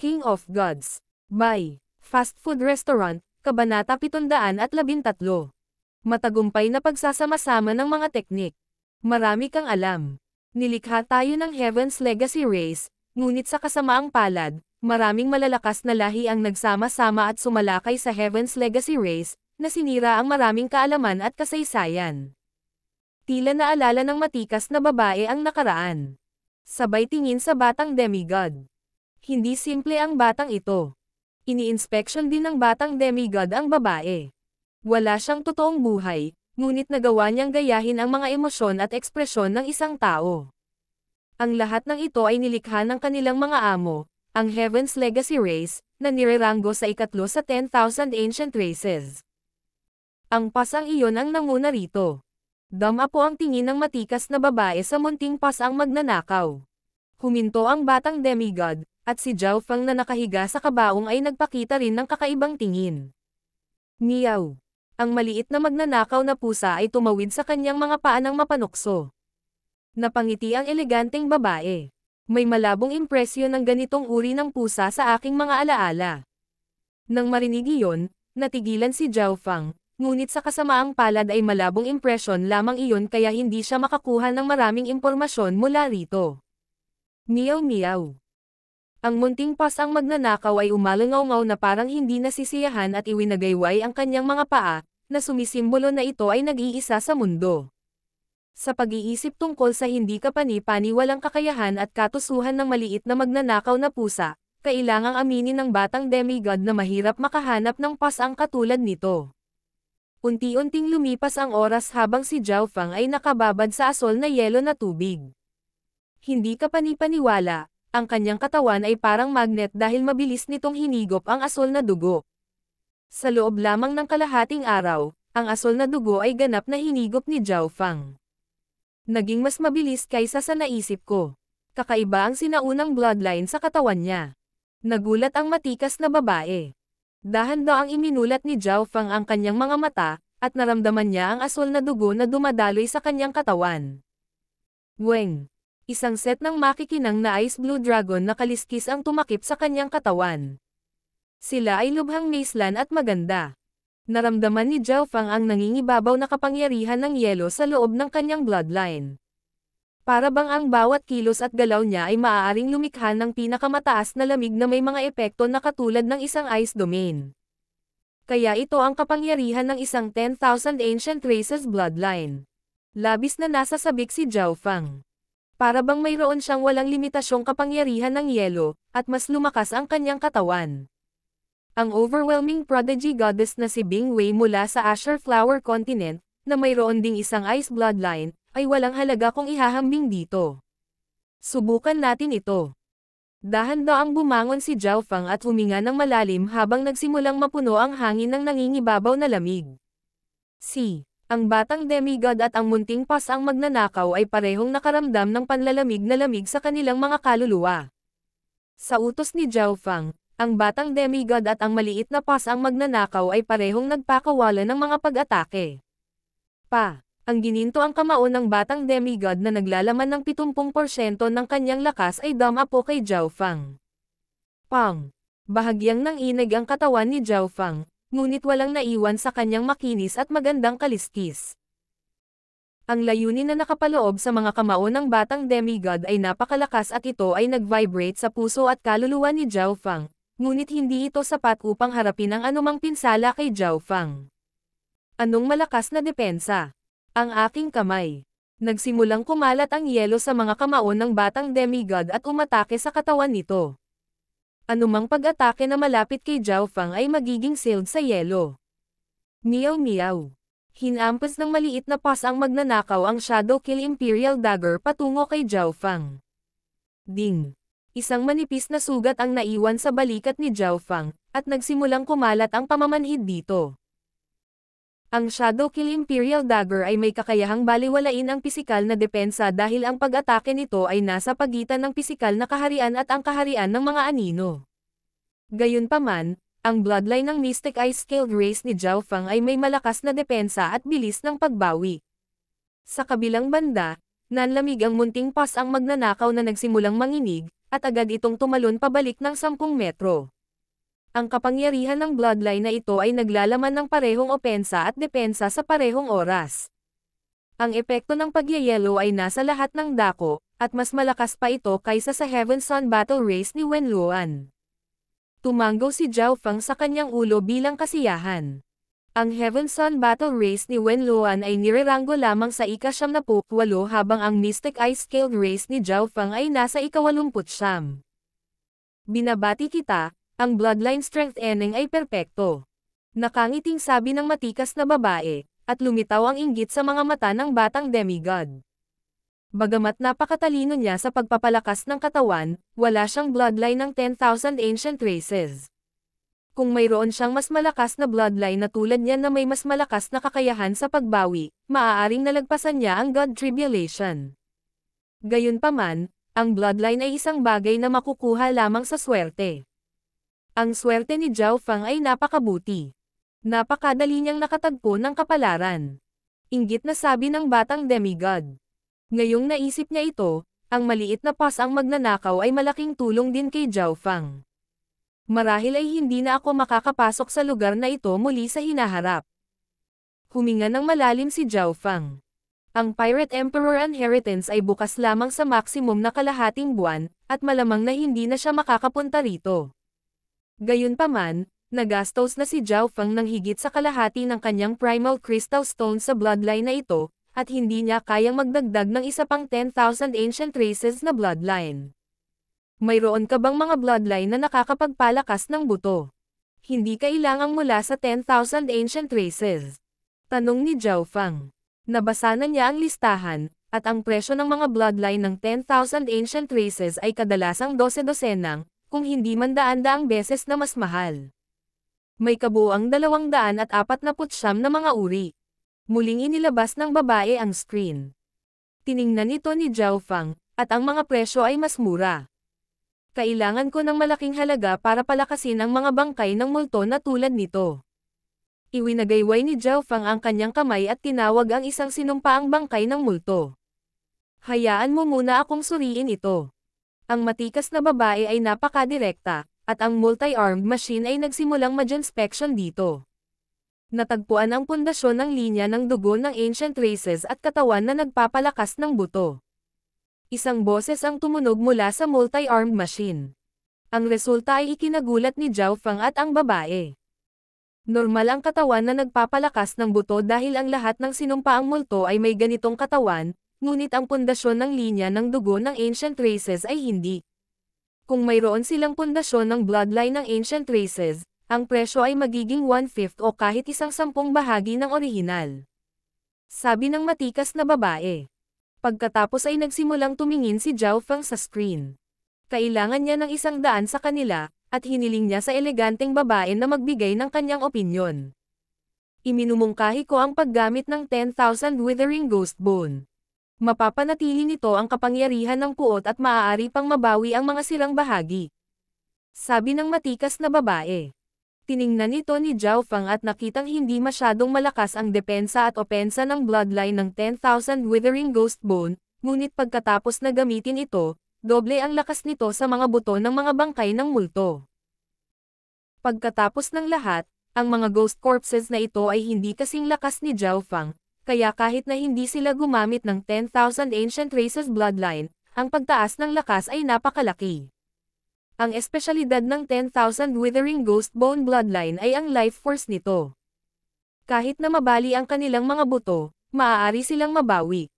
King of Gods. By Fast Food Restaurant, Kabanata 713. Matagumpay na pagsasama-sama ng mga teknik. Marami kang alam. Nilikha tayo ng Heaven's Legacy Race, ngunit sa kasamaang palad, maraming malalakas na lahi ang nagsama-sama at sumalakay sa Heaven's Legacy Race, na sinira ang maraming kaalaman at kasaysayan. Tila naalala ng matikas na babae ang nakaraan. Sabay tingin sa batang demigod. Hindi simple ang batang ito. Ini-inspection din ng batang demigod ang babae. Wala siyang totoong buhay, ngunit nagawa niyang gayahin ang mga emosyon at ekspresyon ng isang tao. Ang lahat ng ito ay nilikha ng kanilang mga amo, ang Heaven's Legacy Race, na nireranggo sa ikatlo sa 10,000 ancient races. Ang pasang iyon ang nanguna rito. Dama po ang tingin ng matikas na babae sa munting pasang magnanakaw. Huminto ang batang demigod, at si Zhao Feng na nakahiga sa kabaong ay nagpakita rin ng kakaibang tingin. Meow. Ang maliit na magnanakaw na pusa ay tumawid sa kanyang mga paanang mapanukso. Napangiti ang eleganteng babae. May malabong impresyon ng ganitong uri ng pusa sa aking mga alaala. Nang marinig iyon, natigilan si Zhao Feng. Ngunit sa kasamaang palad ay malabong impresyon lamang iyon kaya hindi siya makakuha ng maraming impormasyon mula rito. Meow meow. Ang munting pasang magnanakaw ay umalangaw-ngaw na parang hindi nasisiyahan at iwinagayway ang kanyang mga paa, na sumisimbolo na ito ay nag-iisa sa mundo. Sa pag-iisip tungkol sa hindi kapani-paniwalang kakayahan at katusuhan ng maliit na magnanakaw na pusa, kailangang aminin ng batang demigod na mahirap makahanap ng pasang katulad nito. Unti-unting lumipas ang oras habang si Zhao Feng ay nakababad sa asol na yelo na tubig. Hindi kapani-paniwala, ang kanyang katawan ay parang magnet dahil mabilis nitong hinigop ang asol na dugo. Sa loob lamang ng kalahating araw, ang asol na dugo ay ganap na hinigop ni Zhao Feng. Naging mas mabilis kaysa sa naisip ko. Kakaiba ang sinaunang bloodline sa katawan niya. Nagulat ang matikas na babae. Dahan-daang iminulat ni Zhao Feng ang kanyang mga mata, at naramdaman niya ang asol na dugo na dumadaloy sa kanyang katawan. Weng! Isang set ng makikinang na Ice Blue Dragon na kaliskis ang tumakip sa kanyang katawan. Sila ay lubhang maislan at maganda. Naramdaman ni Zhao Feng ang nangingibabaw na kapangyarihan ng yelo sa loob ng kanyang bloodline. Para bang ang bawat kilos at galaw niya ay maaaring lumikha ng pinakamataas na lamig na may mga epekto na katulad ng isang ice domain. Kaya ito ang kapangyarihan ng isang 10,000 ancient races bloodline. Labis na nasa sabik si Zhao Feng. Para bang mayroon siyang walang limitasyong kapangyarihan ng yelo, at mas lumakas ang kanyang katawan. Ang overwhelming prodigy goddess na si Bing Wei mula sa Azure Flower Continent, na mayroon ding isang ice bloodline, ay walang halaga kung ihahambing dito. Subukan natin ito. Dahan-daang bumangon si Zhao Feng at huminga ng malalim habang nagsimulang mapuno ang hangin ng nangingibabaw na lamig. Ang batang demigod at ang munting pasang magnanakaw ay parehong nakaramdam ng panlalamig na lamig sa kanilang mga kaluluwa. Sa utos ni Zhao Feng, ang batang demigod at ang maliit na pasang magnanakaw ay parehong nagpakawala ng mga pag-atake. Ang gininto ang kamao ng batang demigod na naglalaman ng 70% ng kanyang lakas ay damapo kay Zhao Feng. Bahagyang nanginig ang katawan ni Zhao Feng, ngunit walang naiwan sa kanyang makinis at magandang kaliskis. Ang layunin na nakapaloob sa mga kamao ng batang demigod ay napakalakas at ito ay nag-vibrate sa puso at kaluluwa ni Zhao Feng, ngunit hindi ito sapat upang harapin ang anumang pinsala kay Zhao Feng. Anong malakas na depensa? Ang aking kamay. Nagsimulang kumalat ang yelo sa mga kamao ng batang demigod at umatake sa katawan nito. Anumang pag-atake na malapit kay Zhao Feng ay magiging sealed sa yelo. Meow meow. Hinampas ng maliit na pasang magnanakaw ang Shadow Kill Imperial Dagger patungo kay Zhao Feng. Ding! Isang manipis na sugat ang naiwan sa balikat ni Zhao Feng, at nagsimulang kumalat ang pamamanhid dito. Ang Shadow Kill Imperial Dagger ay may kakayahang baliwalain ang pisikal na depensa dahil ang pag-atake nito ay nasa pagitan ng pisikal na kaharian at ang kaharian ng mga anino. Gayunpaman, ang bloodline ng Mystic Ice Scaled Race ni Zhao Feng ay may malakas na depensa at bilis ng pagbawi. Sa kabilang banda, nanlamig ang munting pas ang magnanakaw na nagsimulang manginig, at agad itong tumalon pabalik ng 10 metro. Ang kapangyarihan ng bloodline na ito ay naglalaman ng parehong opensa at depensa sa parehong oras. Ang epekto ng pagyayelo ay nasa lahat ng dako, at mas malakas pa ito kaysa sa Heaven Sun Battle Race ni Wenluan. Tumanggo si Zhao Feng sa kanyang ulo bilang kasiyahan. Ang Heaven Sun Battle Race ni Wenluan ay nireranggo lamang sa ika-78 habang ang Mystic Ice Scaled Race ni Zhao Feng ay nasa ika-89. Binabati kita, ang bloodline strength ending ay perpekto. Nakangiting sabi ng matikas na babae, at lumitaw ang inggit sa mga mata ng batang demigod. Bagamat napakatalino niya sa pagpapalakas ng katawan, wala siyang bloodline ng 10,000 ancient races. Kung mayroon siyang mas malakas na bloodline na tulad niya na may mas malakas na kakayahan sa pagbawi, maaaring nalagpasan niya ang God Tribulation. Gayunpaman, ang bloodline ay isang bagay na makukuha lamang sa swerte. Ang swerte ni Zhao Feng ay napakabuti. Napakadali niyang nakatagpo ng kapalaran. Inggit na sabi ng batang demigod. Ngayong naisip niya ito, ang maliit na pas ang magnanakaw ay malaking tulong din kay Zhao Feng. Marahil ay hindi na ako makakapasok sa lugar na ito muli sa hinaharap. Huminga ng malalim si Zhao Feng. Ang Pirate Emperor Inheritance ay bukas lamang sa maximum na kalahating buwan, at malamang na hindi na siya makakapunta rito. Gayunpaman, nagastos na si Zhao Feng ng higit sa kalahati ng kanyang Primal Crystal Stone sa bloodline na ito, at hindi niya kayang magdagdag ng isa pang 10,000 ancient races na bloodline. Mayroon ka bang mga bloodline na nakakapagpalakas ng buto? Hindi kailangang mula sa 10,000 ancient races. Tanong ni Zhao Feng. Nabasa na niya ang listahan, at ang presyo ng mga bloodline ng 10,000 ancient races ay kadalasang 12-dosenang, kung hindi man daan-daang beses na mas mahal. May kabuuang 249 na mga uri. Muling inilabas ng babae ang screen. Tiningnan ito ni Zhao Feng, at ang mga presyo ay mas mura. Kailangan ko ng malaking halaga para palakasin ang mga bangkay ng multo na tulad nito. Iwinagayway ni Zhao Feng ang kanyang kamay at tinawag ang isang sinumpaang bangkay ng multo. Hayaan mo muna akong suriin ito. Ang matikas na babae ay napakadirekta, at ang multi-armed machine ay nagsimulang mag-inspection dito. Natagpuan ang pundasyon ng linya ng dugo ng ancient races at katawan na nagpapalakas ng buto. Isang boses ang tumunog mula sa multi-armed machine. Ang resulta ay ikinagulat ni Zhao Feng at ang babae. Normal ang katawan na nagpapalakas ng buto dahil ang lahat ng sinumpaang multo ay may ganitong katawan, ngunit ang pundasyon ng linya ng dugo ng ancient races ay hindi. Kung mayroon silang pundasyon ng bloodline ng ancient races, ang presyo ay magiging 1/5 o kahit 1/10 bahagi ng orihinal. Sabi ng matikas na babae. Pagkatapos ay nagsimulang tumingin si Zhao Feng sa screen. Kailangan niya ng 100 sa kanila, at hiniling niya sa eleganteng babae na magbigay ng kanyang opinyon. Iminumungkahi ko ang paggamit ng 10,000 Withering Ghost Bone. Mapapanatili nito ang kapangyarihan ng puot at maaari pang mabawi ang mga sirang bahagi. Sabi ng matikas na babae. Tiningnan ito ni Zhao Feng at nakitang hindi masyadong malakas ang depensa at opensa ng bloodline ng 10,000 Withering Ghost Bone, ngunit pagkatapos na gamitin ito, doble ang lakas nito sa mga buto ng mga bangkay ng multo. Pagkatapos ng lahat, ang mga ghost corpses na ito ay hindi kasing lakas ni Zhao Feng, kaya kahit na hindi sila gumamit ng 10,000 ancient races bloodline, ang pagtaas ng lakas ay napakalaki. Ang espesyalidad ng 10,000 Withering Ghost Bone bloodline ay ang life force nito. Kahit na mabali ang kanilang mga buto, maaari silang mabawi.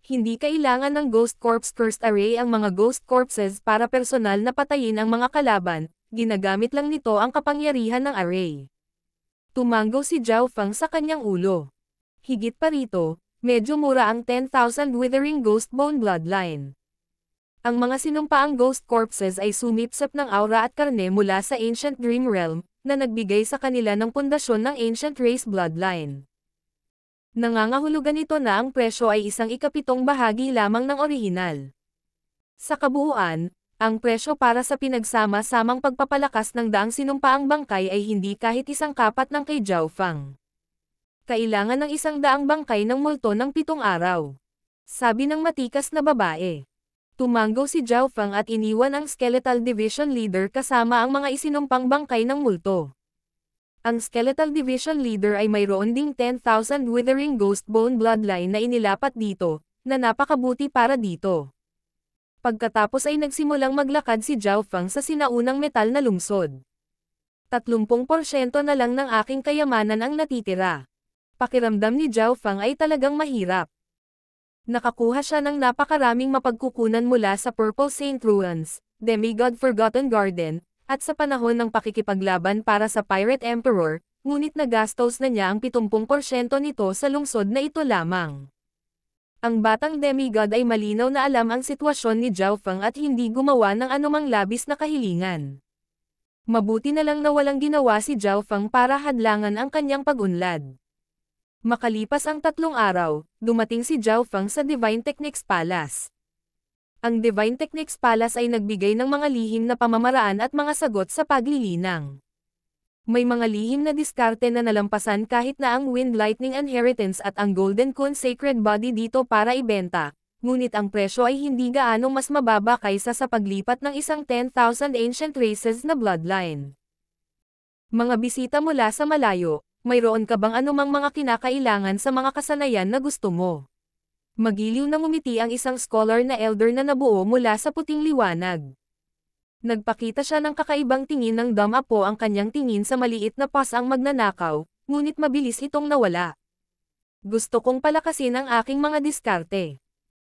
Hindi kailangan ng Ghost Corpse First Array ang mga ghost corpses para personal na patayin ang mga kalaban, ginagamit lang nito ang kapangyarihan ng array. Tumanggo si Zhao Feng sa kanyang ulo. Higit pa rito, medyo mura ang 10,000 Withering Ghost Bone bloodline. Ang mga sinumpaang ghost corpses ay sumipsap ng aura at karne mula sa Ancient Dream Realm, na nagbigay sa kanila ng pundasyon ng Ancient Race bloodline. Nangangahulugan ito na ang presyo ay 1/7 bahagi lamang ng orihinal. Sa kabuuan, ang presyo para sa pinagsama-samang pagpapalakas ng daang sinumpaang bangkay ay hindi kahit 1/4 ng kay Zhao Feng. Kailangan ng 100 bangkay ng multo ng 7 araw. Sabi ng matikas na babae. Tumanggo si Zhao Feng at iniwan ang Skeletal Division Leader kasama ang mga isinumpang bangkay ng multo. Ang Skeletal Division Leader ay mayroon ding 10,000 Withering Ghost Bone Bloodline na inilapat dito, na napakabuti para dito. Pagkatapos ay nagsimulang maglakad si Zhao Feng sa sinaunang metal na lungsod. 30% na lang ng aking kayamanan ang natitira. Pakiramdam ni Zhao Feng ay talagang mahirap. Nakakuha siya ng napakaraming mapagkukunan mula sa Purple Saint Ruins, Demigod Forgotten Garden, at sa panahon ng pakikipaglaban para sa Pirate Emperor, ngunit nagastos na niya ang 70% nito sa lungsod na ito lamang. Ang batang demigod ay malinaw na alam ang sitwasyon ni Zhao Feng at hindi gumawa ng anumang labis na kahilingan. Mabuti na lang na walang ginawa si Zhao Feng para hadlangan ang kanyang pag-unlad. Makalipas ang 3 araw, dumating si Zhao Feng sa Divine Techniques Palace. Ang Divine Techniques Palace ay nagbigay ng mga lihim na pamamaraan at mga sagot sa paglilinang. May mga lihim na diskarte na nalampasan kahit na ang Wind Lightning Inheritance at ang Golden Kun Sacred Body dito para ibenta, ngunit ang presyo ay hindi gaanong mas mababa kaysa sa paglipat ng isang 10,000 Ancient Races na bloodline. Mga bisita mula sa malayo, mayroon ka bang anumang mga kinakailangan sa mga kasanayan na gusto mo? Magiliw na ngumiti ang isang scholar na elder na nabuo mula sa puting liwanag. Nagpakita siya ng kakaibang tingin ng damapo ang kanyang tingin sa maliit na pasang magnanakaw, ngunit mabilis itong nawala. Gusto kong palakasin ang aking mga diskarte.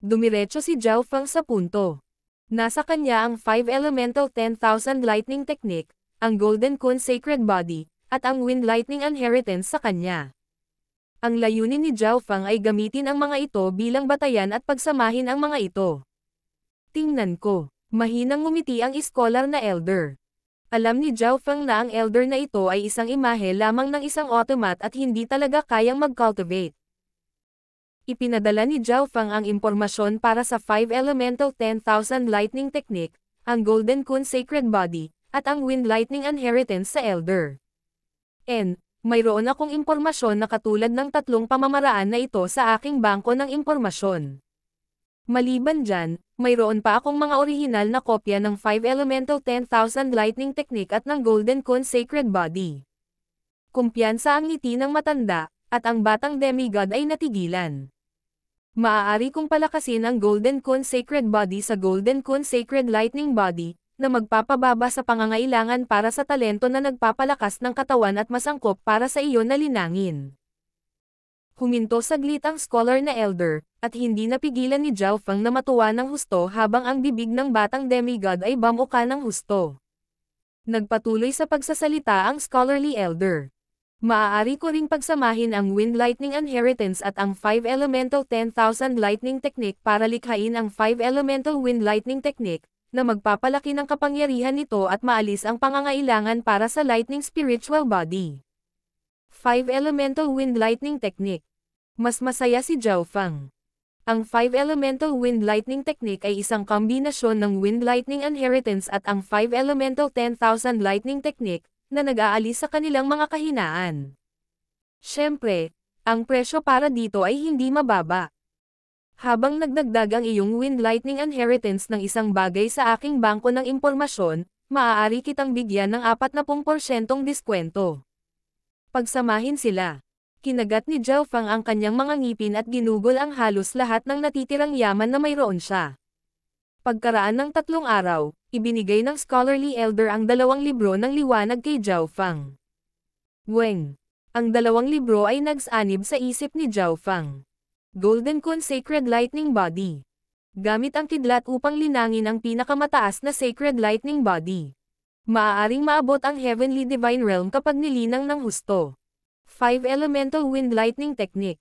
Dumiretso si Zhao Feng sa punto. Nasa kanya ang 5 Elemental 10,000 Lightning Technique, ang Golden Kun Sacred Body, at ang Wind Lightning Inheritance sa kanya. Ang layunin ni Zhao Feng ay gamitin ang mga ito bilang batayan at pagsamahin ang mga ito. Tingnan ko. Mahinang ngumiti ang iskolar na elder. Alam ni Zhao Feng na ang elder na ito ay isang imahe lamang ng isang automat at hindi talaga kayang mag-cultivate. Ipinadala ni Zhao Feng ang impormasyon para sa 5 Elemental 10,000 Lightning Technique, ang Golden Kun Sacred Body, at ang Wind Lightning Inheritance sa elder. Mayroon akong impormasyon na katulad ng 3 pamamaraan na ito sa aking bangko ng impormasyon. Maliban dyan, mayroon pa akong mga orihinal na kopya ng 5 Elemental 10,000 Lightning Technique at ng Golden Kun Sacred Body. Kumpiyansa ang ngiti ng matanda, at ang batang demigod ay natigilan. Maaari kong palakasin ang Golden Kun Sacred Body sa Golden Kun Sacred Lightning Body, na magpapababa sa pangangailangan para sa talento na nagpapalakas ng katawan at masangkop para sa iyon na linangin. Huminto saglit ang scholar na elder, at hindi napigilan ni Zhao Feng na matuwa ng husto habang ang bibig ng batang demigod ay bamuka ng husto. Nagpatuloy sa pagsasalita ang scholarly elder. Maaari ko ring pagsamahin ang Wind Lightning Inheritance at ang 5 Elemental 10,000 Lightning Technique para likhain ang 5 Elemental Wind Lightning Technique, na magpapalaki ng kapangyarihan nito at maalis ang pangangailangan para sa Lightning Spiritual Body. 5 Elemental Wind Lightning Technique. Mas masaya si Zhao Feng. Ang 5 Elemental Wind Lightning Technique ay isang kombinasyon ng Wind Lightning Inheritance at ang 5 Elemental 10,000 Lightning Technique, na nag-aalis sa kanilang mga kahinaan. Siyempre, ang presyo para dito ay hindi mababa. Habang nagdagdag ang iyong Wind Lightning Inheritance ng isang bagay sa aking bangko ng impormasyon, maaari kitang bigyan ng 40% diskwento. Pagsamahin sila. Kinagat ni Zhao Feng ang kanyang mga ngipin at ginugol ang halos lahat ng natitirang yaman na mayroon siya. Pagkaraan ng 3 araw, ibinigay ng scholarly elder ang 2 libro ng liwanag kay Zhao Feng. Weng. Ang 2 libro ay nagsanib sa isip ni Zhao Feng. Golden Kun Sacred Lightning Body. Gamit ang kidlat upang linangin ang pinakamataas na Sacred Lightning Body. Maaaring maabot ang Heavenly Divine Realm kapag nilinang ng husto. 5 Elemental Wind Lightning Technique.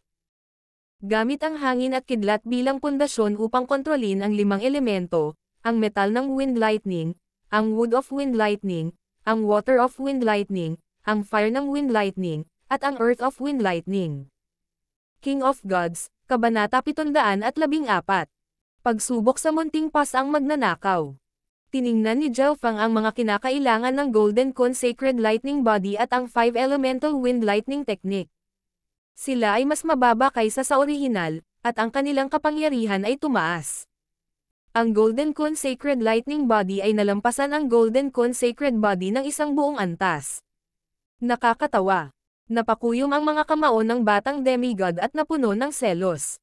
Gamit ang hangin at kidlat bilang pundasyon upang kontrolin ang 5 elemento, ang metal ng Wind Lightning, ang Wood of Wind Lightning, ang Water of Wind Lightning, ang Fire ng Wind Lightning, at ang Earth of Wind Lightning. King of Gods, Kabanata 714. Pagsubok sa munting pasang magnanakaw. Tiningnan ni Zhao Feng ang mga kinakailangan ng Golden Kun Sacred Lightning Body at ang 5 Elemental Wind Lightning Technique. Sila ay mas mababa kaysa sa orihinal, at ang kanilang kapangyarihan ay tumaas. Ang Golden Kun Sacred Lightning Body ay nalampasan ang Golden Kun Sacred Body ng isang buong antas. Nakakatawa. Napakuyom ang mga kamao ng batang demigod at napuno ng selos.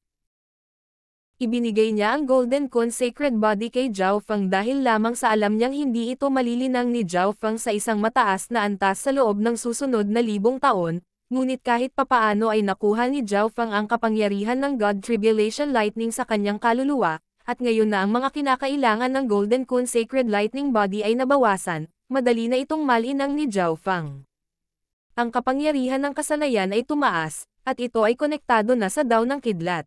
Ibinigay niya ang Golden Kun Sacred Body kay Zhao Feng dahil lamang sa alam niyang hindi ito malilinang ni Zhao Feng sa isang mataas na antas sa loob ng susunod na 1,000 taon, ngunit kahit papaano ay nakuha ni Zhao Feng ang kapangyarihan ng God Tribulation Lightning sa kanyang kaluluwa, at ngayon na ang mga kinakailangan ng Golden Kun Sacred Lightning Body ay nabawasan, madali na itong malinang ni Zhao Feng. Ang kapangyarihan ng kasanayan ay tumaas, at ito ay konektado na sa Dao ng Kidlat.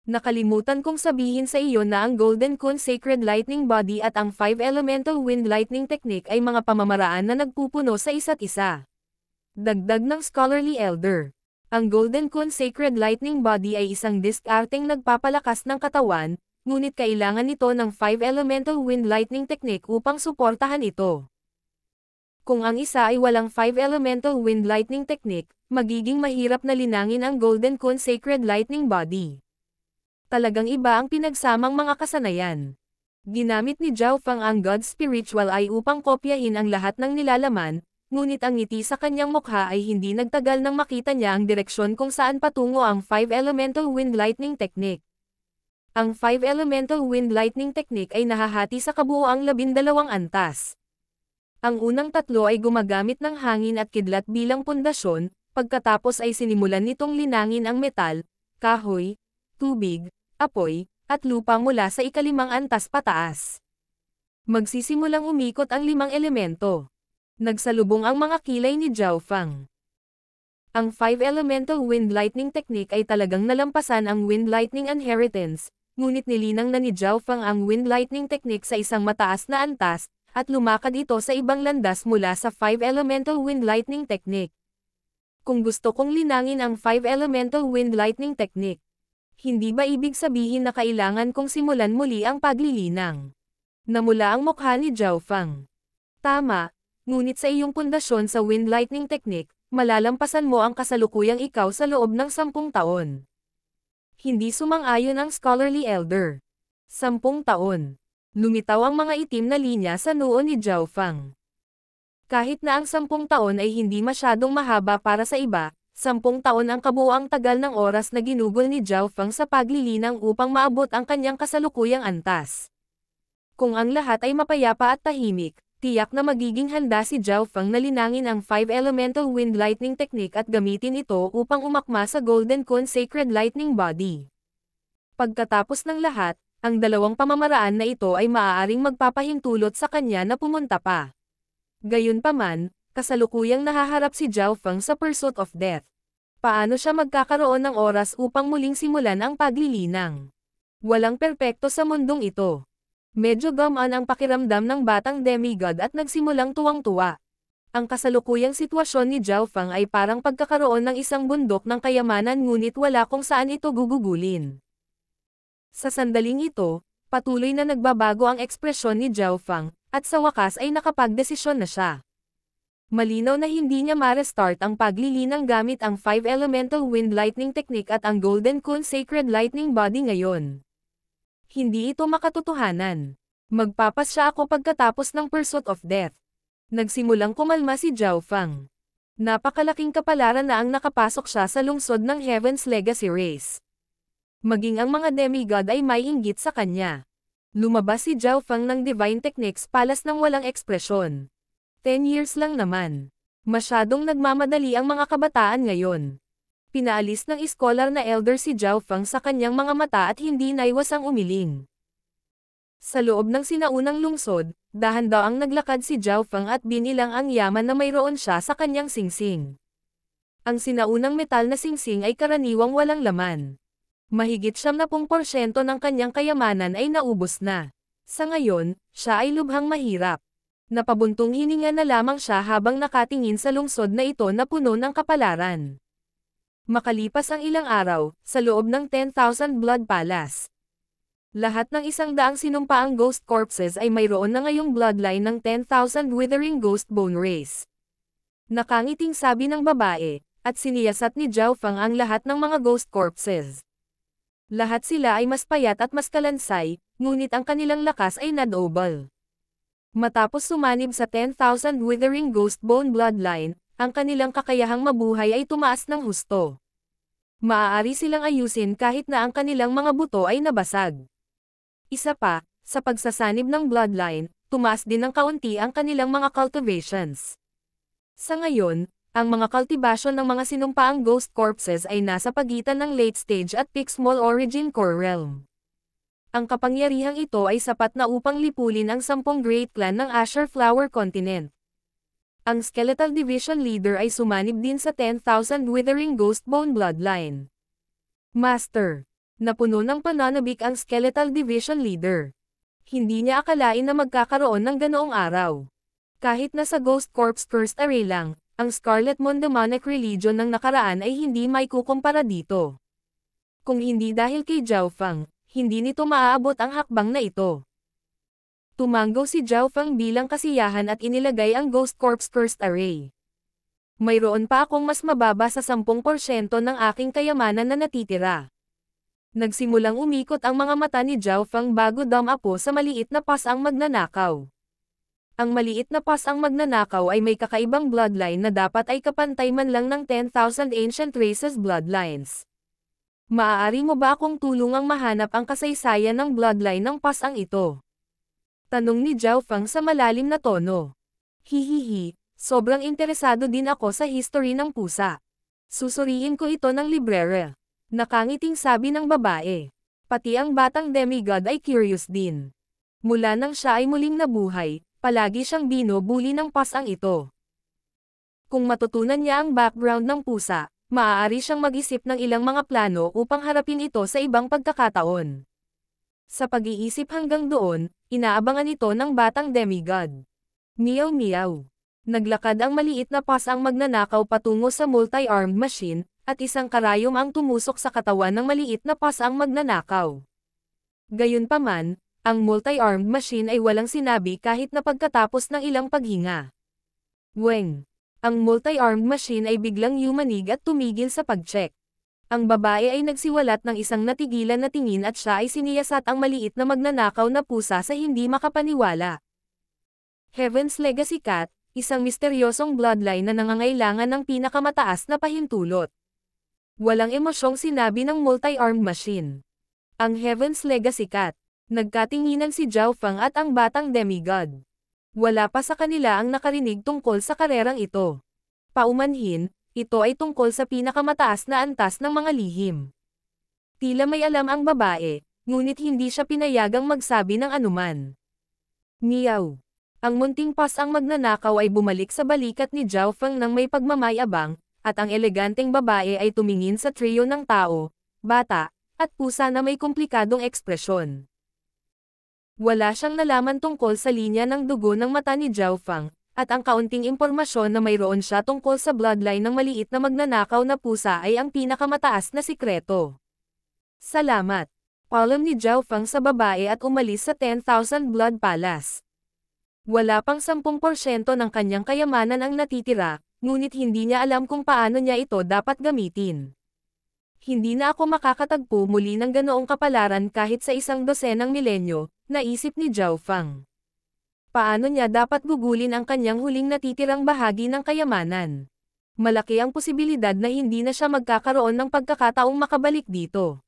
Nakalimutan kong sabihin sa iyo na ang Golden Kun Sacred Lightning Body at ang 5 Elemental Wind Lightning Technique ay mga pamamaraan na nagpupuno sa isa't isa. Dagdag ng Scholarly Elder. Ang Golden Kun Sacred Lightning Body ay isang diskarteng nagpapalakas ng katawan, ngunit kailangan nito ng 5 Elemental Wind Lightning Technique upang suportahan ito. Kung ang isa ay walang 5 Elemental Wind Lightning Technique, magiging mahirap na linangin ang Golden Kun Sacred Lightning Body. Talagang iba ang pinagsamang mga kasanayan. Ginamit ni Zhao Feng ang God Spiritual Eye upang kopyahin ang lahat ng nilalaman, ngunit ang ngiti sa kanyang mukha ay hindi nagtagal nang makita niya ang direksyon kung saan patungo ang 5 Elemental Wind Lightning Technique. Ang 5 Elemental Wind Lightning Technique ay nahahati sa kabuoang 12 antas. Ang unang 3 ay gumagamit ng hangin at kidlat bilang pundasyon, pagkatapos ay sinimulan nitong linangin ang metal, kahoy, tubig, apoy, at lupa mula sa ika-5 antas pataas. Magsisimulang umikot ang 5 elemento. Nagsalubong ang mga kilay ni Zhao Feng. Ang 5 Elemental Wind Lightning Technique ay talagang nalampasan ang Wind Lightning Inheritance, ngunit nilinang na ni Zhao Feng ang Wind Lightning Technique sa isang mataas na antas, at lumakad ito sa ibang landas mula sa 5 Elemental Wind Lightning Technique. Kung gusto kong linangin ang 5 Elemental Wind Lightning Technique, hindi ba ibig sabihin na kailangan kong simulan muli ang paglilinang? Namula ang mukha ni Zhao Feng. Tama, ngunit sa iyong pundasyon sa Wind Lightning Technique, malalampasan mo ang kasalukuyang ikaw sa loob ng 10 taon. Hindi sumang-ayon ang Scholarly Elder. 10 taon. Lumitaw ang mga itim na linya sa noo ni Zhao Feng. Kahit na ang 10 taon ay hindi masyadong mahaba para sa iba, 10 taon ang kabuuang tagal ng oras na ginugol ni Zhao Feng sa paglilinang upang maabot ang kanyang kasalukuyang antas. Kung ang lahat ay mapayapa at tahimik, tiyak na magiging handa si Zhao Feng na linangin ang 5 Elemental Wind Lightning Technique at gamitin ito upang umakma sa Golden Kun Sacred Lightning Body. Pagkatapos ng lahat, ang dalawang pamamaraan na ito ay maaaring magpapahintulot sa kanya na pumunta pa. Gayunpaman, kasalukuyang nahaharap si Zhao Feng sa pursuit of death. Paano siya magkakaroon ng oras upang muling simulan ang paglilinang? Walang perpekto sa mundong ito. Medyo gamaan ang pakiramdam ng batang demigod at nagsimulang tuwang-tuwa. Ang kasalukuyang sitwasyon ni Zhao Feng ay parang pagkakaroon ng isang bundok ng kayamanan ngunit wala kung saan ito gugugulin. Sa sandaling ito, patuloy na nagbabago ang ekspresyon ni Zhao Feng, at sa wakas ay nakapagdesisyon na siya. Malinaw na hindi niya ma-restart ang paglilinang gamit ang 5 Elemental Wind Lightning Technique at ang Golden Kun Sacred Lightning Body ngayon. Hindi ito makatotohanan. Magpapasya ako pagkatapos ng pursuit of death. Nagsimulang kumalma si Zhao Feng. Napakalaking kapalaran na ang nakapasok siya sa lungsod ng Heaven's Legacy Race. Maging ang mga demigod ay may inggit sa kanya. Lumabas si Zhao Feng ng Divine Techniques palas ng walang ekspresyon. 10 years lang naman. Masyadong nagmamadali ang mga kabataan ngayon. Pinaalis ng iskolar na elder si Zhao Feng sa kanyang mga mata at hindi naiwasang umiling. Sa loob ng sinaunang lungsod, dahan-daang naglakad si Zhao Feng at binilang ang yaman na mayroon siya sa kanyang singsing. Ang sinaunang metal na singsing ay karaniwang walang laman. Mahigit 70% ng kanyang kayamanan ay naubos na. Sa ngayon, siya ay lubhang mahirap. Napabuntong hininga na lamang siya habang nakatingin sa lungsod na ito na puno ng kapalaran. Makalipas ang ilang araw, sa loob ng 10,000 Blood Palace. Lahat ng 100 sinumpaang ghost corpses ay mayroon na ngayong bloodline ng 10,000 Withering Ghost Bone Race. Nakangiting sabi ng babae, at siniyasat ni Zhao Feng ang lahat ng mga ghost corpses. Lahat sila ay mas payat at mas kalansay, ngunit ang kanilang lakas ay nadobal. Matapos sumanib sa 10,000 Withering Ghostbone Bloodline, ang kanilang kakayahang mabuhay ay tumaas ng husto. Maaari silang ayusin kahit na ang kanilang mga buto ay nabasag. Isa pa, sa pagsasanib ng Bloodline, tumaas din ng kaunti ang kanilang mga cultivations. Sa ngayon, ang mga cultivation ng mga sinumpaang ghost corpses ay nasa pagitan ng late stage at peak small origin core realm. Ang kapangyarihang ito ay sapat na upang lipulin ang 10 Great Clan ng Asher Flower Continent. Ang Skeletal Division Leader ay sumanib din sa 10,000 Withering Ghostbone Bloodline. Master. Napuno ng pananabik ang Skeletal Division Leader. Hindi niya akalain na magkakaroon ng ganoong araw. Kahit na sa Ghost Corps Cursed Array lang, ang Scarlet Moon Demonic Religion ng nakaraan ay hindi maikukumpara dito. Kung hindi dahil kay Zhao Feng, hindi nito maaabot ang hakbang na ito. Tumanggo si Zhao Feng bilang kasiyahan at inilagay ang Ghost Corps Cursed Array. Mayroon pa akong mas mababa sa 10% ng aking kayamanan na natitira. Nagsimulang umikot ang mga mata ni Zhao Feng bago dumapo sa maliit na pasang magnanakaw. Ang maliit na pasang magnanakaw ay may kakaibang bloodline na dapat ay kapantay man lang ng 10,000 ancient races bloodlines. Maaari mo ba akong tulungang mahanap ang kasaysayan ng bloodline ng pasang ito? Tanong ni Zhao Feng sa malalim na tono. Hihihi, sobrang interesado din ako sa history ng pusa. Susuriin ko ito ng librero. Nakangiting sabi ng babae. Pati ang batang demigod ay curious din. Mula nang siya ay muling nabuhay, palagi siyang binubuli ng pasang ito. Kung matutunan niya ang background ng pusa, maaari siyang mag-isip ng ilang mga plano upang harapin ito sa ibang pagkakataon. Sa pag-iisip hanggang doon, inaabangan ito ng batang demigod. Meow meow. Naglakad ang maliit na pasang magnanakaw patungo sa multi-armed machine, at isang karayom ang tumusok sa katawan ng maliit na pasang magnanakaw. Gayunpaman, ang multi-armed machine ay walang sinabi kahit na pagkatapos ng ilang paghinga. Weng. Ang multi-armed machine ay biglang yumanig at tumigil sa pag-check. Ang babae ay nagsiwalat ng isang natigilan na tingin at siya ay siniyasat ang maliit na magnanakaw na pusa sa hindi makapaniwala. Heaven's Legacy Cat, isang misteryosong bloodline na nangangailangan ng pinakamataas na pahintulot. Walang emosyong sinabi ng multi-armed machine. Ang Heaven's Legacy Cat. Nagkatinginan si Zhao Feng at ang batang demigod. Wala pa sa kanila ang nakarinig tungkol sa karerang ito. Paumanhin, ito ay tungkol sa pinakamataas na antas ng mga lihim. Tila may alam ang babae, ngunit hindi siya pinayagang magsabi ng anuman. Meow. Ang munting pasang magnanakaw ay bumalik sa balikat ni Zhao Feng nang may pagmamayabang, at ang eleganteng babae ay tumingin sa trio ng tao, bata, at pusa na may komplikadong ekspresyon. Wala siyang nalaman tungkol sa linya ng dugo ng mata ni Zhao Feng, at ang kaunting impormasyon na mayroon siya tungkol sa bloodline ng maliit na magnanakaw na pusa ay ang pinakamataas na sikreto. Salamat. Paalam ni Zhao Feng sa babae at umalis sa 10,000 Blood Palace. Wala pang 10% ng kanyang kayamanan ang natitira, ngunit hindi niya alam kung paano niya ito dapat gamitin. Hindi na ako makakatagpo muli ng ganoong kapalaran kahit sa 100 milenyo, naisip ni Zhao Feng. Paano niya dapat gugulin ang kanyang huling natitirang bahagi ng kayamanan? Malaki ang posibilidad na hindi na siya magkakaroon ng pagkakataong makabalik dito.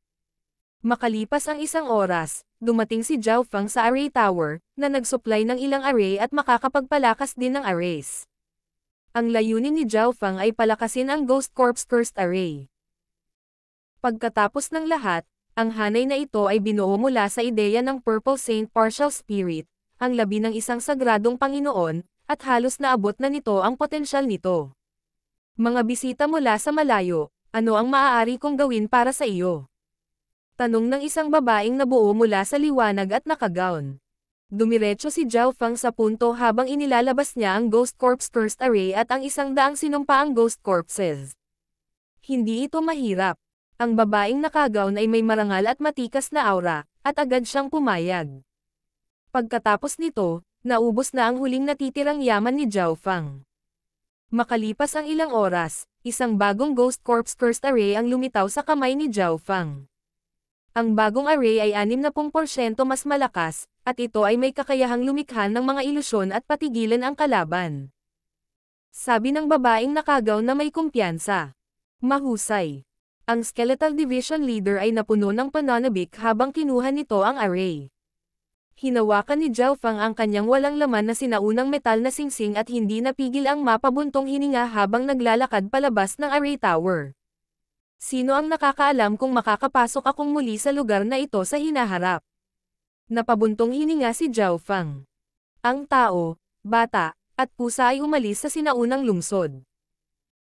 Makalipas ang 1 oras, dumating si Zhao Feng sa array tower, na nagsupply ng ilang array at makakapagpalakas din ng arrays. Ang layunin ni Zhao Feng ay palakasin ang Ghost Corps Cursed Array. Pagkatapos ng lahat, ang hanay na ito ay binuo mula sa ideya ng Purple Saint Partial Spirit, ang labi ng isang sagradong Panginoon, at halos naabot na nito ang potensyal nito. Mga bisita mula sa malayo, ano ang maaari kong gawin para sa iyo? Tanong ng isang babaeng nabuo mula sa liwanag at nakagown. Dumiretso si Zhao Feng sa punto habang inilalabas niya ang Ghost Corps Cursed Array at ang 100 sinumpaang Ghost Corpses. Hindi ito mahirap. Ang babaeng nakagown ay may marangal at matikas na aura, at agad siyang pumayag. Pagkatapos nito, naubos na ang huling natitirang yaman ni Zhao Feng. Makalipas ang ilang oras, isang bagong Ghost Corps Cursed Array ang lumitaw sa kamay ni Zhao Feng. Ang bagong array ay 60% mas malakas, at ito ay may kakayahang lumikha ng mga ilusyon at patigilan ang kalaban. Sabi ng babaeng nakagaw na may kumpiyansa. Mahusay. Ang Skeletal Division Leader ay napuno ng pananabik habang kinuha nito ang array. Hinawakan ni Zhao Fang ang kanyang walang laman na sinaunang metal na singsing at hindi napigil ang mapabuntong hininga habang naglalakad palabas ng array tower. Sino ang nakakaalam kung makakapasok akong muli sa lugar na ito sa hinaharap? Napabuntong hininga si Zhao Fang. Ang tao, bata, at pusa ay umalis sa sinaunang lungsod.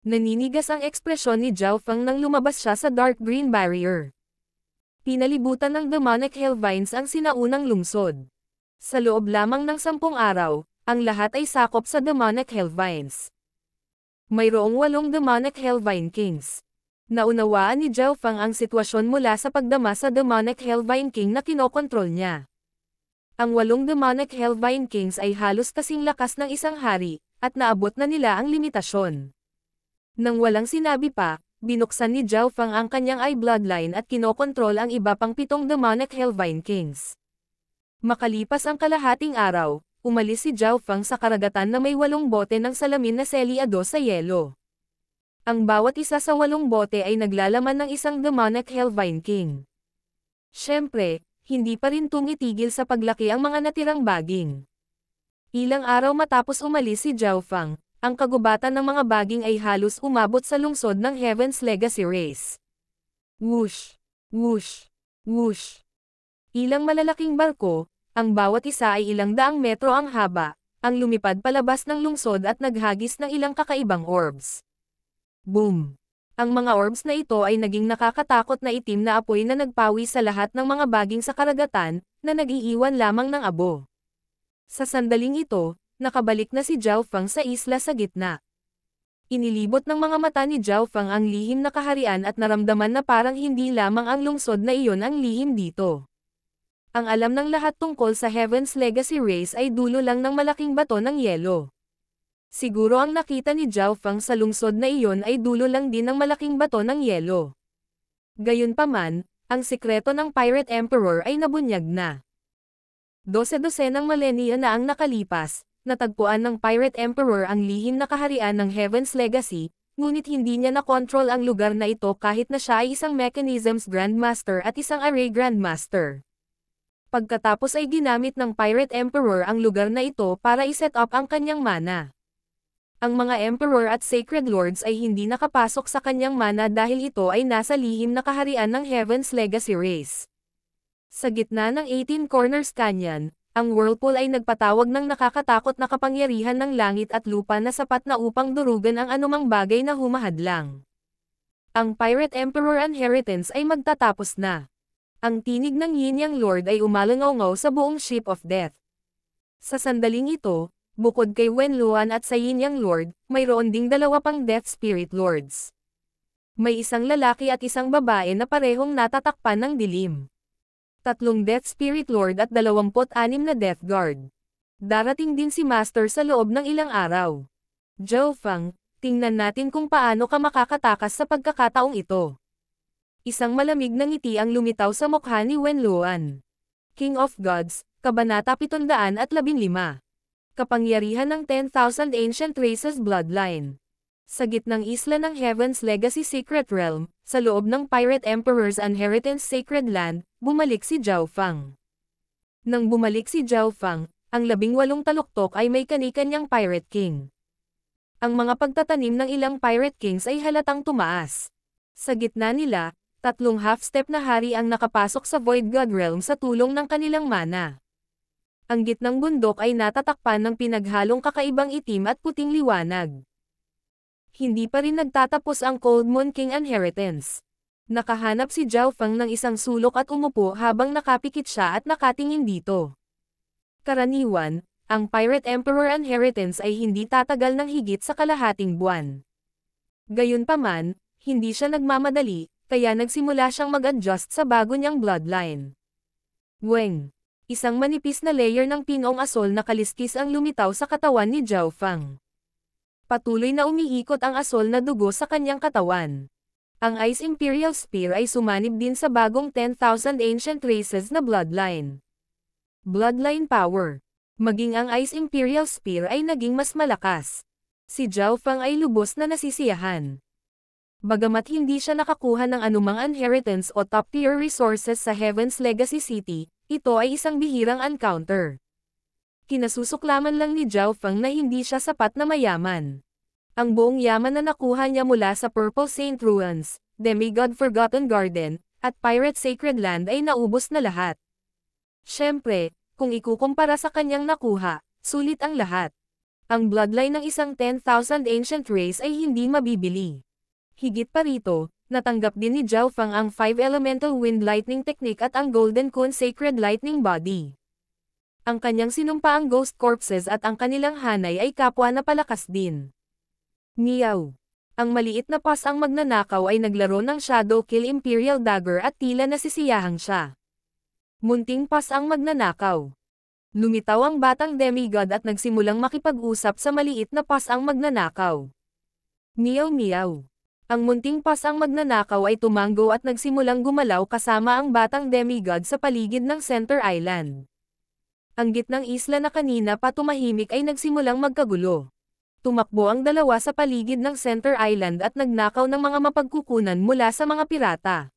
Naninigas ang ekspresyon ni Zhao Fang nang lumabas siya sa dark green barrier. Pinalibutan ng demonic hellvines ang sinaunang lungsod. Sa loob lamang ng 10 araw, ang lahat ay sakop sa demonic hellvines. Mayroong 8 demonic hellvine kings. Naunawaan ni Zhao Fang ang sitwasyon mula sa pagdama sa demonic hellvine king na kinokontrol niya. Ang 8 demonic hellvine kings ay halos kasing lakas ng isang hari, at naabot na nila ang limitasyon. Nang walang sinabi pa, binuksan ni Zhao Fang ang kanyang eye bloodline at kinokontrol ang iba pang 7 demonic hellvine kings. Makalipas ang kalahating araw, umalis si Zhao Fang sa karagatan na may 8 bote ng salamin na selyado sa yelo. Ang bawat isa sa 8 bote ay naglalaman ng isang demonic hellvine king. Siyempre, hindi pa rin tumitigil sa paglaki ang mga natirang baging. Ilang araw matapos umalis si Zhao Fang, ang kagubatan ng mga baging ay halos umabot sa lungsod ng Heaven's Legacy Race. Whoosh! Whoosh! Whoosh! Ilang malalaking barko, ang bawat isa ay ilang daang metro ang haba, ang lumipad palabas ng lungsod at naghagis ng ilang kakaibang orbs. Boom! Ang mga orbs na ito ay naging nakakatakot na itim na apoy na nagpawi sa lahat ng mga baging sa karagatan, na nag-iiwan lamang ng abo. Sa sandaling ito, nakabalik na si Zhao Fang sa isla sa gitna. Inilibot ng mga mata ni Zhao Fang ang lihim na kaharian at naramdaman na parang hindi lamang ang lungsod na iyon ang lihim dito. Ang alam ng lahat tungkol sa Heaven's Legacy Race ay dulo lang ng malaking bato ng yelo. Siguro ang nakita ni Zhao Fang sa lungsod na iyon ay dulo lang din ng malaking bato ng yelo. Gayunpaman, ang sikreto ng Pirate Emperor ay nabunyag na. 12 ng milenya na ang nakalipas, natagpuan ng Pirate Emperor ang lihim na kaharian ng Heaven's Legacy, ngunit hindi niya na-control ang lugar na ito kahit na siya ay isang Mechanisms Grandmaster at isang Array Grandmaster. Pagkatapos ay ginamit ng Pirate Emperor ang lugar na ito para i-set up ang kanyang mana. Ang mga Emperor at Sacred Lords ay hindi nakapasok sa kanyang mana dahil ito ay nasa lihim na kaharian ng Heaven's Legacy Race. Sa gitna ng 18 Corners Canyon, ang Whirlpool ay nagpatawag ng nakakatakot na kapangyarihan ng langit at lupa na sapat na upang durugan ang anumang bagay na humahadlang. Ang Pirate Emperor Inheritance ay magtatapos na. Ang tinig ng Yin Yang Lord ay umalangaw sa buong Ship of Death. Sa sandaling ito, bukod kay Wen Luan at sa Yin Yang Lord, mayroon ding 2 pang Death Spirit Lords. May isang lalaki at isang babae na parehong natatakpan ng dilim. 3 Death Spirit Lord at 26 na Death Guard. Darating din si Master sa loob ng ilang araw. Zhao Fang, tingnan natin kung paano ka makakatakas sa pagkakataong ito. Isang malamig na ngiti ang lumitaw sa mukha ni Wen Luan. King of Gods, Kabanata 715. Kapangyarihan ng 10,000 Ancient Races Bloodline. Sa gitnang isla ng Heaven's Legacy Secret Realm, sa loob ng Pirate Emperor's Inheritance Sacred Land, bumalik si Zhao Fang. Nang bumalik si Zhao Fang, ang 18 taluktok ay may kani-kanyang Pirate King. Ang mga pagtatanim ng ilang Pirate Kings ay halatang tumaas. Sa gitna nila, 3 half-step na hari ang nakapasok sa Void God Realm sa tulong ng kanilang mana. Ang gitnang bundok ay natatakpan ng pinaghalong kakaibang itim at puting liwanag. Hindi pa rin nagtatapos ang Cold Moon King Inheritance. Nakahanap si Zhao Fang ng isang sulok at umupo habang nakapikit siya at nakatingin dito. Karaniwan, ang Pirate Emperor Inheritance ay hindi tatagal ng higit sa kalahating buwan. Gayunpaman, hindi siya nagmamadali, kaya nagsimula siyang mag-adjust sa bago niyang bloodline. Weng! Isang manipis na layer ng pinong asol na kaliskis ang lumitaw sa katawan ni Zhao Fang. Patuloy na umiikot ang asol na dugo sa kanyang katawan. Ang Ice Imperial Spear ay sumanib din sa bagong 10,000 Ancient Races na bloodline. Bloodline Power. Maging ang Ice Imperial Spear ay naging mas malakas. Si Zhao Feng ay lubos na nasisiyahan. Bagamat hindi siya nakakuha ng anumang inheritance o top-tier resources sa Heaven's Legacy City, ito ay isang bihirang encounter. Kinasusuklaman lang ni Zhao Feng na hindi siya sapat na mayaman. Ang buong yaman na nakuha niya mula sa Purple Saint Ruins, Demigod Forgotten Garden, at Pirate Sacred Land ay naubos na lahat. Siyempre, kung ikukumpara sa kanyang nakuha, sulit ang lahat. Ang bloodline ng isang 10,000 ancient race ay hindi mabibili. Higit pa rito, natanggap din ni Zhao Feng ang 5 Elemental Wind Lightning Technique at ang Golden Kun Sacred Lightning Body. Ang kanyang sinumpaang Ghost Corpses at ang kanilang hanay ay kapwa na palakas din. Meow. Ang maliit na pas ang magnanakaw ay naglaro ng Shadow Kill Imperial Dagger at tila nasisiyahang siya. Munting pas ang magnanakaw. Lumitaw ang batang demigod at nagsimulang makipag-usap sa maliit na pas ang magnanakaw. Meow meow. Ang munting pas ang magnanakaw ay tumango at nagsimulang gumalaw kasama ang batang demigod sa paligid ng Center Island. Ang gitnang isla na kanina pa tumahimik ay nagsimulang magkagulo. Tumakbo ang dalawa sa paligid ng Center Island at nagnakaw ng mga mapagkukunan mula sa mga pirata.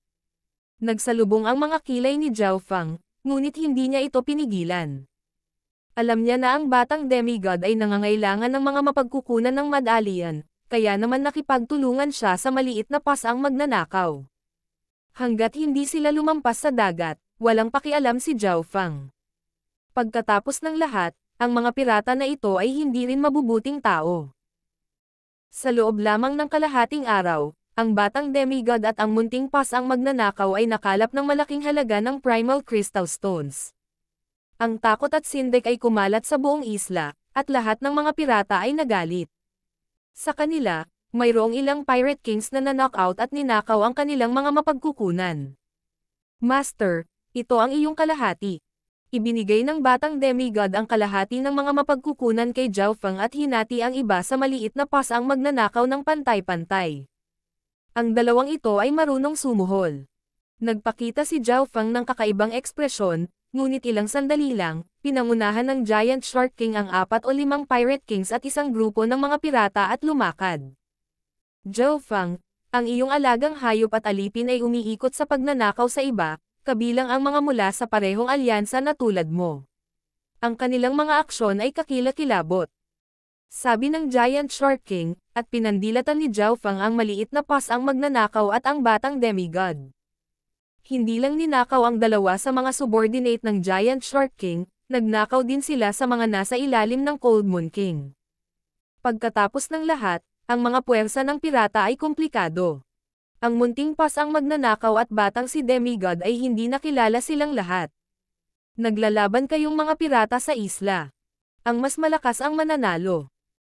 Nagsalubong ang mga kilay ni Zhao Feng, ngunit hindi niya ito pinigilan. Alam niya na ang batang demigod ay nangangailangan ng mga mapagkukunan ng medallion, kaya naman nakipagtulungan siya sa maliit na pas ang magnanakaw. Hanggat hindi sila lumampas sa dagat, walang pakialam si Zhao Feng. Pagkatapos ng lahat, ang mga pirata na ito ay hindi rin mabubuting tao. Sa loob lamang ng kalahating araw, ang batang demigod at ang munting pas ang magnanakaw ay nakalap ng malaking halaga ng Primal Crystal Stones. Ang takot at sindik ay kumalat sa buong isla, at lahat ng mga pirata ay nagalit. Sa kanila, mayroong ilang Pirate Kings na na-knockout at ninakaw ang kanilang mga mapagkukunan. Master, ito ang iyong kalahati. Ibinigay ng batang demigod ang kalahati ng mga mapagkukunan kay Zhao Feng at hinati ang iba sa maliit na pas ang magnanakaw ng pantay-pantay. Ang dalawang ito ay marunong sumuhol. Nagpakita si Zhao Feng ng kakaibang ekspresyon, ngunit ilang sandali lang, pinangunahan ng Giant Shark King ang 4 o 5 Pirate Kings at isang grupo ng mga pirata at lumakad. Zhao Feng, ang iyong alagang hayop at alipin ay umiikot sa pagnanakaw sa iba, kabilang ang mga mula sa parehong alyansa na tulad mo. Ang kanilang mga aksyon ay kakilakilabot. Sabi ng Giant Shark King, at pinandilatan ni Zhao Feng ang maliit na pas ang magnanakaw at ang batang demigod. Hindi lang ninakaw ang dalawa sa mga subordinate ng Giant Shark King, nagnakaw din sila sa mga nasa ilalim ng Cold Moon King. Pagkatapos ng lahat, ang mga puwersa ng pirata ay komplikado. Ang munting pas ang magnanakaw at batang si demigod ay hindi nakilala silang lahat. Naglalaban kayong mga pirata sa isla. Ang mas malakas ang mananalo.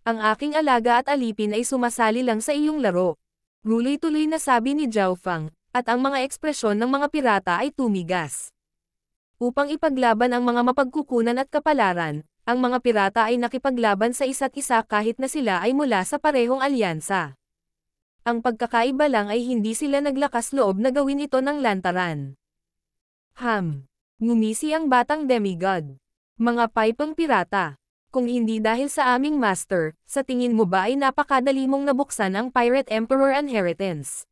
Ang aking alaga at alipin ay sumasali lang sa iyong laro. Tuloy-tuloy na sabi ni Zhao Feng, at ang mga ekspresyon ng mga pirata ay tumigas. Upang ipaglaban ang mga mapagkukunan at kapalaran, ang mga pirata ay nakipaglaban sa isa't isa kahit na sila ay mula sa parehong alyansa. Ang pagkakaiba lang ay hindi sila naglakas loob na gawin ito ng lantaran. Ngumisi ang batang demigod. Mga paypang pirata. Kung hindi dahil sa aming master, sa tingin mo ba ay napakadali mong nabuksan ang Pirate Emperor Inheritance?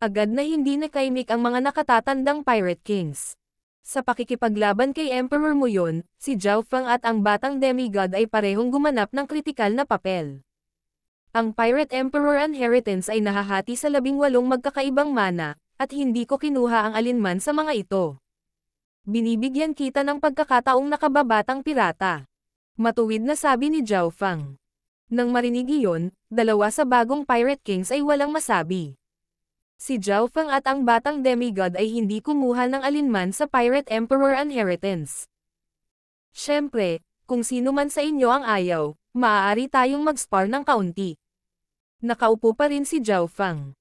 Agad na hindi nakaimik ang mga nakatatandang Pirate Kings. Sa pakikipaglaban kay Emperor mo yon, si Zhao Feng at ang batang demigod ay parehong gumanap ng kritikal na papel. Ang Pirate Emperor Inheritance ay nahahati sa 18 magkakaibang mana, at hindi ko kinuha ang alinman sa mga ito. Binibigyan kita ng pagkakataong nakababatang pirata. Matuwid na sabi ni Zhao Feng. Nang marinig iyon, dalawa sa bagong Pirate Kings ay walang masabi. Si Zhao Feng at ang batang demigod ay hindi kumuha ng alinman sa Pirate Emperor Inheritance. Siyempre, kung sino man sa inyo ang ayaw, maaari tayong mag-spar ng kaunti. Nakaupo pa rin si Zhao Feng.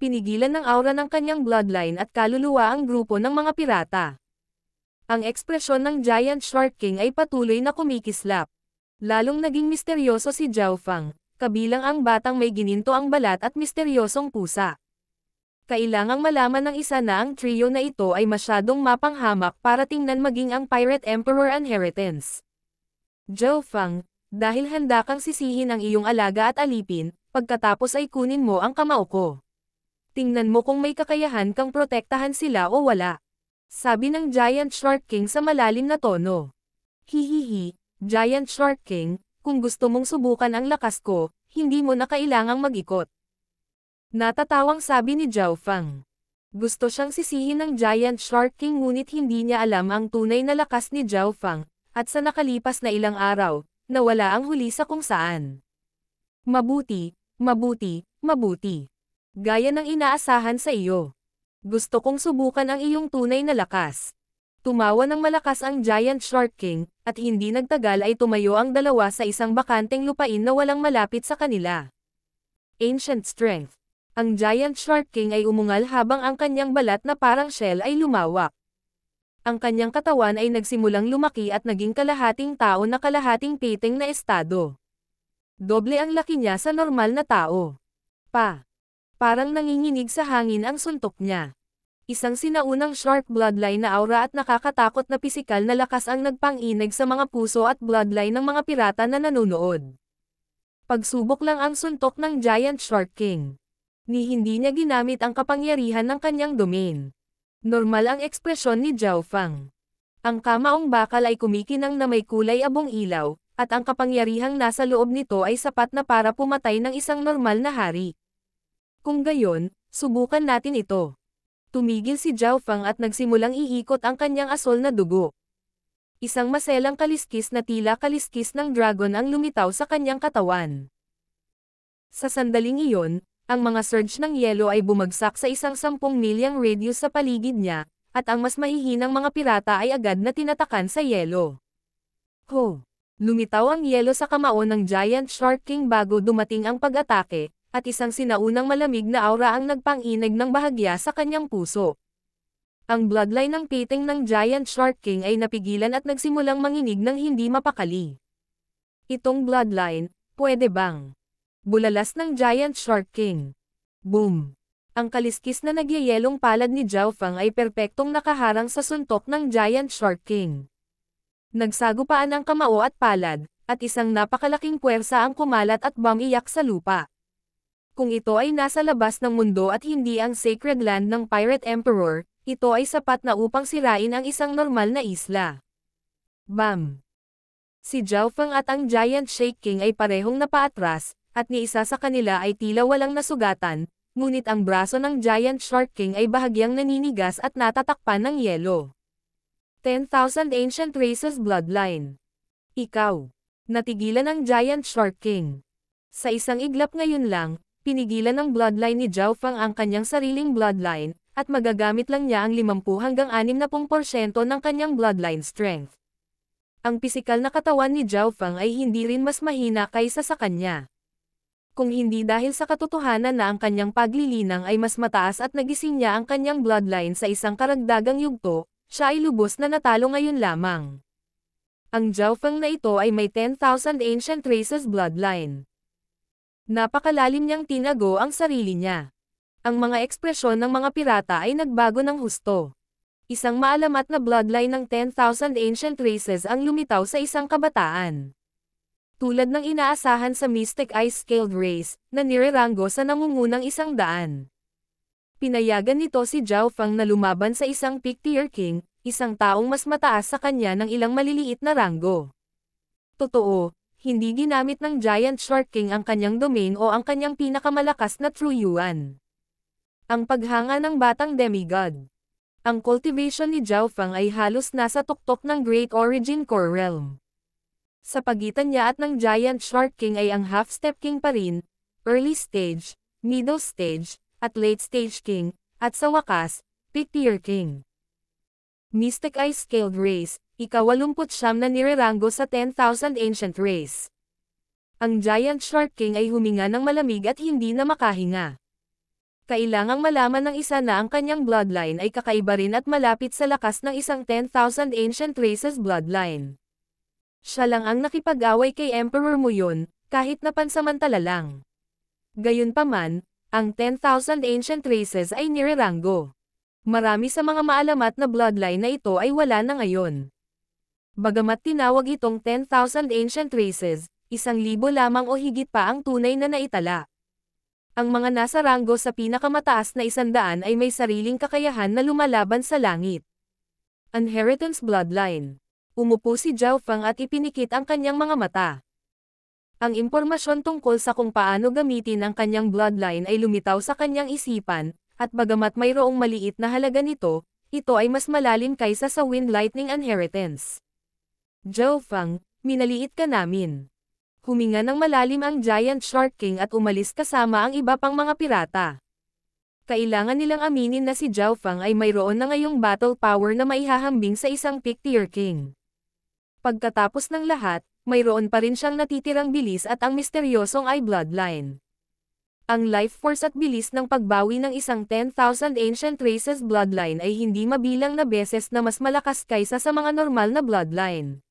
Pinigilan ng aura ng kanyang bloodline at kaluluwa ang grupo ng mga pirata. Ang ekspresyon ng Giant Shark King ay patuloy na kumikislap. Lalong naging misteryoso si Zhao Feng, kabilang ang batang may gininto ang balat at misteryosong pusa. Kailangang malaman ng isa na ang trio na ito ay masyadong mapanghamak para tingnan maging ang Pirate Emperor inheritance. Zhao Feng, dahil handa kang sisihin ang iyong alaga at alipin, pagkatapos ay kunin mo ang kamao ko. Tingnan mo kung may kakayahan kang protektahan sila o wala. Sabi ng Giant Shark King sa malalim na tono. Hihihi, Giant Shark King, kung gusto mong subukan ang lakas ko, hindi mo na kailangang mag-ikot. Natatawang sabi ni Zhao Feng. Gusto siyang sisihin ng Giant Shark King ngunit hindi niya alam ang tunay na lakas ni Zhao Feng, at sa nakalipas na ilang araw, nawala ang huli sa kung saan. Mabuti, mabuti, mabuti. Gaya ng inaasahan sa iyo. Gusto kong subukan ang iyong tunay na lakas. Tumawa ng malakas ang Giant Shark King, at hindi nagtagal ay tumayo ang dalawa sa isang bakanteng lupain na walang malapit sa kanila. Ancient Strength. Ang Giant Shark King ay umungal habang ang kanyang balat na parang shell ay lumawak. Ang kanyang katawan ay nagsimulang lumaki at naging kalahating tao na kalahating piting na estado. Doble ang laki niya sa normal na tao. Parang nanginginig sa hangin ang suntok niya. Isang sinaunang shark bloodline na aura at nakakatakot na pisikal na lakas ang nagpang-inig sa mga puso at bloodline ng mga pirata na nanonood. Pagsubok lang ang suntok ng Giant Shark King. Hindi niya ginamit ang kapangyarihan ng kanyang domain. Normal ang ekspresyon ni Zhao Feng. Ang kamaong bakal ay kumikinang na may kulay abong ilaw, at ang kapangyarihang nasa loob nito ay sapat na para pumatay ng isang normal na hari. Kung gayon, subukan natin ito. Tumigil si Zhao Feng at nagsimulang iikot ang kanyang asol na dugo. Isang maselang kaliskis na tila kaliskis ng dragon ang lumitaw sa kanyang katawan. Sa sandaling iyon, ang mga surge ng yelo ay bumagsak sa isang 10 milyang radius sa paligid niya, at ang mas mahihinang mga pirata ay agad na tinatakan sa yelo. Lumitaw ang yelo sa kamao ng Giant Shark King bago dumating ang pag-atake, at isang sinaunang malamig na aura ang nagpang-inig ng bahagya sa kanyang puso. Ang bloodline ng piting ng Giant Shark King ay napigilan at nagsimulang manginig ng hindi mapakali. Itong bloodline, pwede bang? Bulalas ng Giant Shark King. Boom! Ang kaliskis na nagyayelong palad ni Zhao Feng ay perpektong nakaharang sa suntok ng Giant Shark King. Nagsagupaan ang kamao at palad, at isang napakalaking puwersa ang kumalat at bumiyak sa lupa. Kung ito ay nasa labas ng mundo at hindi ang sacred land ng Pirate Emperor, ito ay sapat na upang sirain ang isang normal na isla. Bam! Si Zhao Feng at ang Giant Shark King ay parehong napaatras, at ni isa sa kanila ay tila walang nasugatan, ngunit ang braso ng Giant Shark King ay bahagyang naninigas at natatakpan ng yelo. 10,000 Ancient Races Bloodline. Ikaw. Natigilan ng Giant Shark King. Sa isang iglap ngayon lang, pinigilan ng bloodline ni Zhao Feng ang kanyang sariling bloodline, at magagamit lang niya ang 50 hanggang 60% ng kanyang bloodline strength. Ang pisikal na katawan ni Zhao Feng ay hindi rin mas mahina kaysa sa kanya. Kung hindi dahil sa katotohanan na ang kanyang paglilinang ay mas mataas at nagising niya ang kanyang bloodline sa isang karagdagang yugto, siya ay lubos na natalo ngayon lamang. Ang Zhao Feng na ito ay may 10,000 Ancient Races bloodline. Napakalalim niyang tinago ang sarili niya. Ang mga ekspresyon ng mga pirata ay nagbago ng husto. Isang maalamat na bloodline ng 10,000 Ancient Races ang lumitaw sa isang kabataan. Tulad ng inaasahan sa Mystic Ice Scaled Race, na nireranggo sa nangungunang 100. Pinayagan nito si Zhao Feng na lumaban sa isang Pick-tier King, isang taong mas mataas sa kanya ng ilang maliliit na ranggo. Totoo, hindi ginamit ng Giant Shark King ang kanyang domain o ang kanyang pinakamalakas na True Yuan. Ang paghanga ng batang demigod. Ang cultivation ni Zhao Feng ay halos nasa tuktok ng Great Origin Core Realm. Sa pagitan niya at ng Giant Shark King ay ang Half-Step King pa rin, Early Stage, Middle Stage, at Late Stage King, at sa wakas, Pick-tier King. Mystic Ice Scaled Race, ika-89 na nireranggo sa 10,000 Ancient Race. Ang Giant Shark King ay huminga ng malamig at hindi na makahinga. Kailangang malaman ng isa na ang kanyang bloodline ay kakaiba rin at malapit sa lakas ng isang 10,000 Ancient Races bloodline. Siya lang ang nakipag-away kay Emperor mo yun, kahit na pansamantala lang. Gayunpaman, Ang 10,000 ancient races ay nireranggo. Marami sa mga maalamat na bloodline na ito ay wala na ngayon. Bagamat tinawag itong 10,000 ancient races, 1,000 lamang o higit pa ang tunay na naitala. Ang mga nasa ranggo sa pinakamataas na 100 ay may sariling kakayahan na lumalaban sa langit. Inheritance Bloodline. Umupo si Zhao Feng at ipinikit ang kanyang mga mata. Ang impormasyon tungkol sa kung paano gamitin ang kanyang bloodline ay lumitaw sa kanyang isipan, at bagamat mayroong maliit na halaga nito, ito ay mas malalim kaysa sa Wind Lightning Inheritance. Zhao Feng, minaliit ka namin. Huminga ng malalim ang Giant Shark King at umalis kasama ang iba pang mga pirata. Kailangan nilang aminin na si Zhao Feng ay mayroon na ngayong battle power na maihahambing sa isang Pick-tier King. Pagkatapos ng lahat, mayroon pa rin siyang natitirang bilis at ang misteryosong Eye Bloodline. Ang life force at bilis ng pagbawi ng isang 10,000 ancient races bloodline ay hindi mabilang na beses na mas malakas kaysa sa mga normal na bloodline.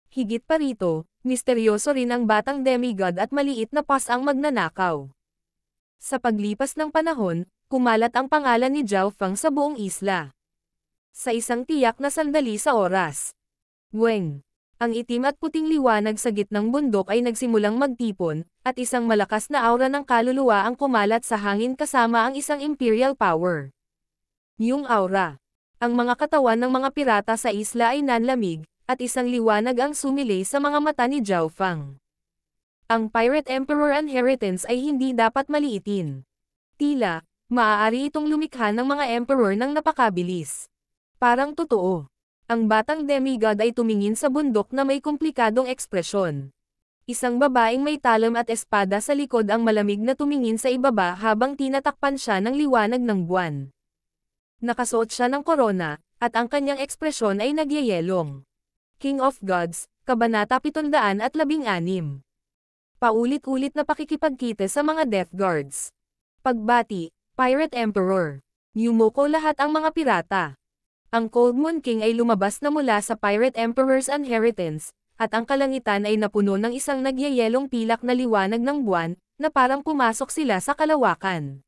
Higit pa rito, misteryoso rin ang batang demigod at maliit na pas ang magnanakaw. Sa paglipas ng panahon, kumalat ang pangalan ni Zhao Feng sa buong isla. Sa isang tiyak na sandali sa oras. Weng! Ang itim at puting liwanag sa gitnang bundok ay nagsimulang magtipon, at isang malakas na aura ng kaluluwa ang kumalat sa hangin kasama ang isang imperial power. Yung aura. Ang mga katawan ng mga pirata sa isla ay nanlamig, at isang liwanag ang sumilay sa mga mata ni Zhao Feng. Ang Pirate Emperor Inheritance ay hindi dapat maliitin. Tila, maaari itong lumikha ng mga emperor ng napakabilis. Parang totoo. Ang batang demigod ay tumingin sa bundok na may komplikadong ekspresyon. Isang babaeng may talam at espada sa likod ang malamig na tumingin sa ibaba habang tinatakpan siya ng liwanag ng buwan. Nakasuot siya ng korona, at ang kanyang ekspresyon ay nagyayelong. King of Gods, Kabanata 716. Paulit-ulit na pakikipagkita sa mga Death Guards. Pagbati, Pirate Emperor. Yumuko lahat ang mga pirata. Ang Cold Moon King ay lumabas na mula sa Pirate Emperor's Inheritance, at ang kalangitan ay napuno ng isang nagyayelong pilak na liwanag ng buwan, na parang pumasok sila sa kalawakan.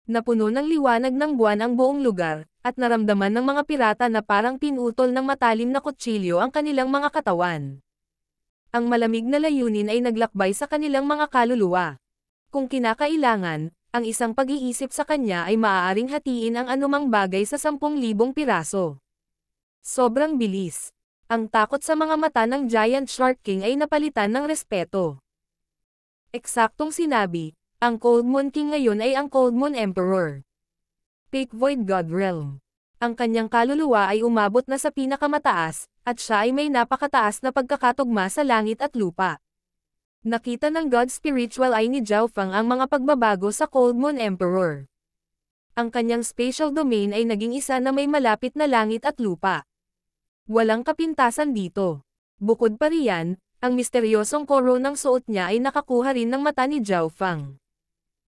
Napuno ng liwanag ng buwan ang buong lugar, at naramdaman ng mga pirata na parang pinutol ng matalim na kutsilyo ang kanilang mga katawan. Ang malamig na layunin ay naglakbay sa kanilang mga kaluluwa. Kung kinakailangan, ang isang pag-iisip sa kanya ay maaaring hatiin ang anumang bagay sa 10,000 piraso. Sobrang bilis. Ang takot sa mga mata ng Giant Shark King ay napalitan ng respeto. Eksaktong sinabi, ang Cold Moon King ngayon ay ang Cold Moon Emperor. Peak Void God Realm. Ang kanyang kaluluwa ay umabot na sa pinakamataas, at siya ay may napakataas na pagkakatugma sa langit at lupa. Nakita ng God Spiritual Eye ni Zhao Feng ang mga pagbabago sa Cold Moon Emperor. Ang kanyang spatial domain ay naging isa na may malapit na langit at lupa. Walang kapintasan dito. Bukod pa riyan, ang misteryosong koro ng suot niya ay nakakuha rin ng mata ni Zhao Feng.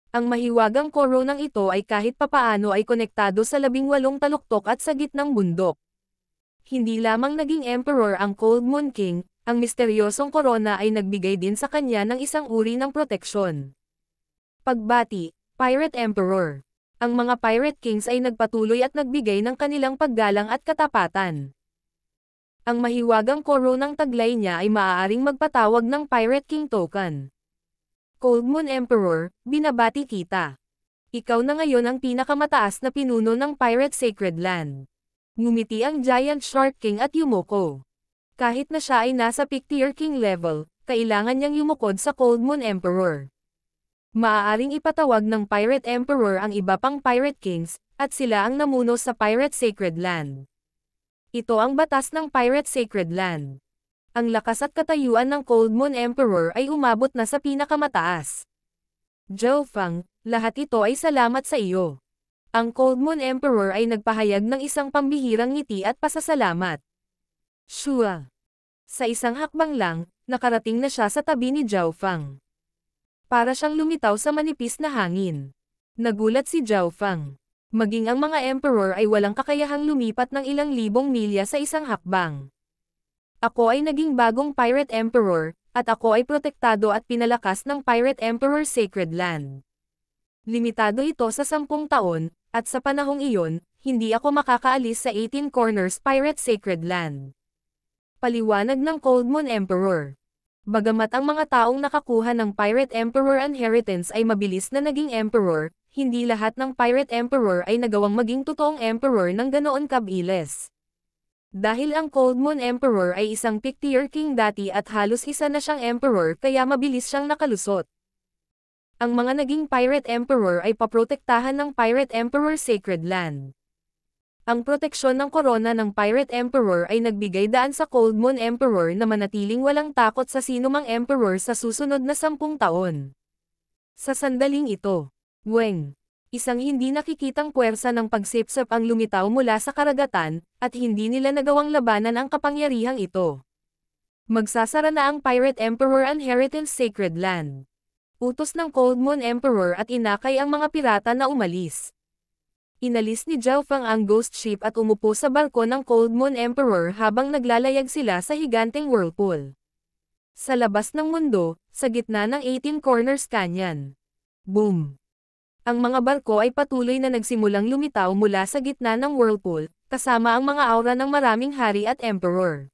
Ang mahiwagang koronang ito ay kahit papaano ay konektado sa 18 taluktok at sagit ng bundok. Hindi lamang naging emperor ang Cold Moon King, ang misteryosong korona ay nagbigay din sa kanya ng isang uri ng proteksyon. Pagbati, Pirate Emperor. Ang mga Pirate Kings ay nagpatuloy at nagbigay ng kanilang paggalang at katapatan. Ang mahiwagang koronang taglay niya ay maaaring magpatawag ng Pirate King Token. Cold Moon Emperor, binabati kita. Ikaw na ngayon ang pinakamataas na pinuno ng Pirate Sacred Land. Ngumiti ang Giant Shark King at yumuko. Kahit na siya ay nasa Pick-tier King level, kailangan niyang yumukod sa Cold Moon Emperor. Maaaring ipatawag ng Pirate Emperor ang iba pang Pirate Kings, at sila ang namuno sa Pirate Sacred Land. Ito ang batas ng Pirate Sacred Land. Ang lakas at katayuan ng Cold Moon Emperor ay umabot na sa pinakamataas. Zhao Feng, lahat ito ay salamat sa iyo. Ang Cold Moon Emperor ay nagpahayag ng isang pambihirang ngiti at pasasalamat. Shua. Sa isang hakbang lang, nakarating na siya sa tabi ni Zhao Feng. Para siyang lumitaw sa manipis na hangin. Nagulat si Zhao Feng. Maging ang mga emperor ay walang kakayahang lumipat ng ilang libong milya sa isang hakbang. Ako ay naging bagong Pirate Emperor, at ako ay protektado at pinalakas ng Pirate Emperor Sacred Land. Limitado ito sa 10 taon, at sa panahong iyon, hindi ako makakaalis sa 18 Corners Pirate Sacred Land. Paliwanag ng Cold Moon Emperor. Bagamat ang mga taong nakakuha ng Pirate Emperor Inheritance ay mabilis na naging Emperor, hindi lahat ng Pirate Emperor ay nagawang maging totoong Emperor ng ganoon kabilis. Dahil ang Cold Moon Emperor ay isang Pictier King dati at halos isa na siyang Emperor kaya mabilis siyang nakalusot. Ang mga naging Pirate Emperor ay paprotektahan ng Pirate Emperor Sacred Land. Ang proteksyon ng korona ng Pirate Emperor ay nagbigay daan sa Cold Moon Emperor na manatiling walang takot sa sinumang Emperor sa susunod na 10 taon. Sa sandaling ito, Weng, isang hindi nakikitang puwersa ng pagsipsip ang lumitaw mula sa karagatan, at hindi nila nagawang labanan ang kapangyarihang ito. Magsasara na ang Pirate Emperor Inheritance Sacred Land. Utos ng Cold Moon Emperor at inakay ang mga pirata na umalis. Inalis ni Zhao Feng ang ghost ship at umupo sa barko ng Cold Moon Emperor habang naglalayag sila sa higanteng whirlpool. Sa labas ng mundo, sa gitna ng 18 Corners Canyon. Boom! Ang mga barko ay patuloy na nagsimulang lumitaw mula sa gitna ng whirlpool, kasama ang mga aura ng maraming hari at emperor.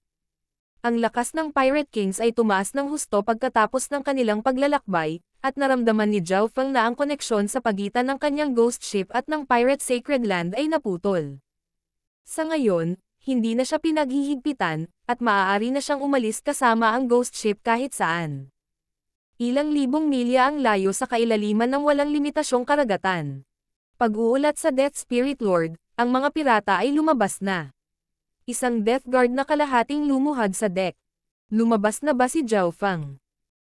Ang lakas ng Pirate Kings ay tumaas ng husto pagkatapos ng kanilang paglalakbay, at naramdaman ni Zhao Feng na ang koneksyon sa pagitan ng kanyang ghost ship at ng Pirate Sacred Land ay naputol. Sa ngayon, hindi na siya pinaghihigpitan, at maaari na siyang umalis kasama ang ghost ship kahit saan. Ilang libong milya ang layo sa kailaliman ng walang limitasyong karagatan. Pag-uulat sa Death Spirit Lord, ang mga pirata ay lumabas na. Isang Death Guard na kalahating lumuhad sa deck. Lumabas na ba si Zhao Feng?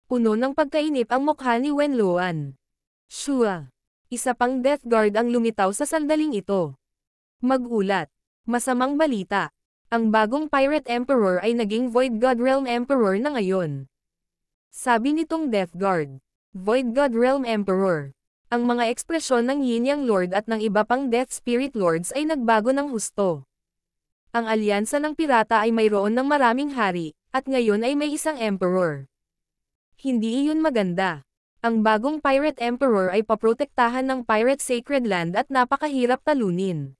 Puno ng pagkainip ang mukha ni Wen Luan. Shua. Isa pang Death Guard ang lumitaw sa sandaling ito. Mag-ulat. Masamang balita. Ang bagong Pirate Emperor ay naging Void God Realm Emperor na ngayon. Sabi nitong Death Guard. Void God Realm Emperor. Ang mga ekspresyon ng Yin Yang Lord at ng iba pang Death Spirit Lords ay nagbago ng husto. Ang alyansa ng pirata ay mayroon ng maraming hari, at ngayon ay may isang Emperor. Hindi iyon maganda. Ang bagong Pirate Emperor ay paprotektahan ng Pirate Sacred Land at napakahirap talunin.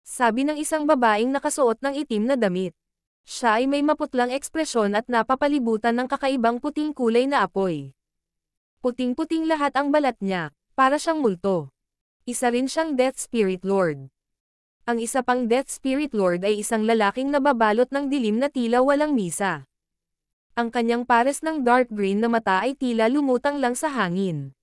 Sabi ng isang babaeng nakasuot ng itim na damit. Siya ay may maputlang ekspresyon at napapalibutan ng kakaibang puting kulay na apoy. Puting-puting lahat ang balat niya, para siyang multo. Isa rin siyang Death Spirit Lord. Ang isa pang Death Spirit Lord ay isang lalaking nababalot ng dilim na tila walang misa. Ang kanyang pares ng dark green na mata ay tila lumutang lang sa hangin.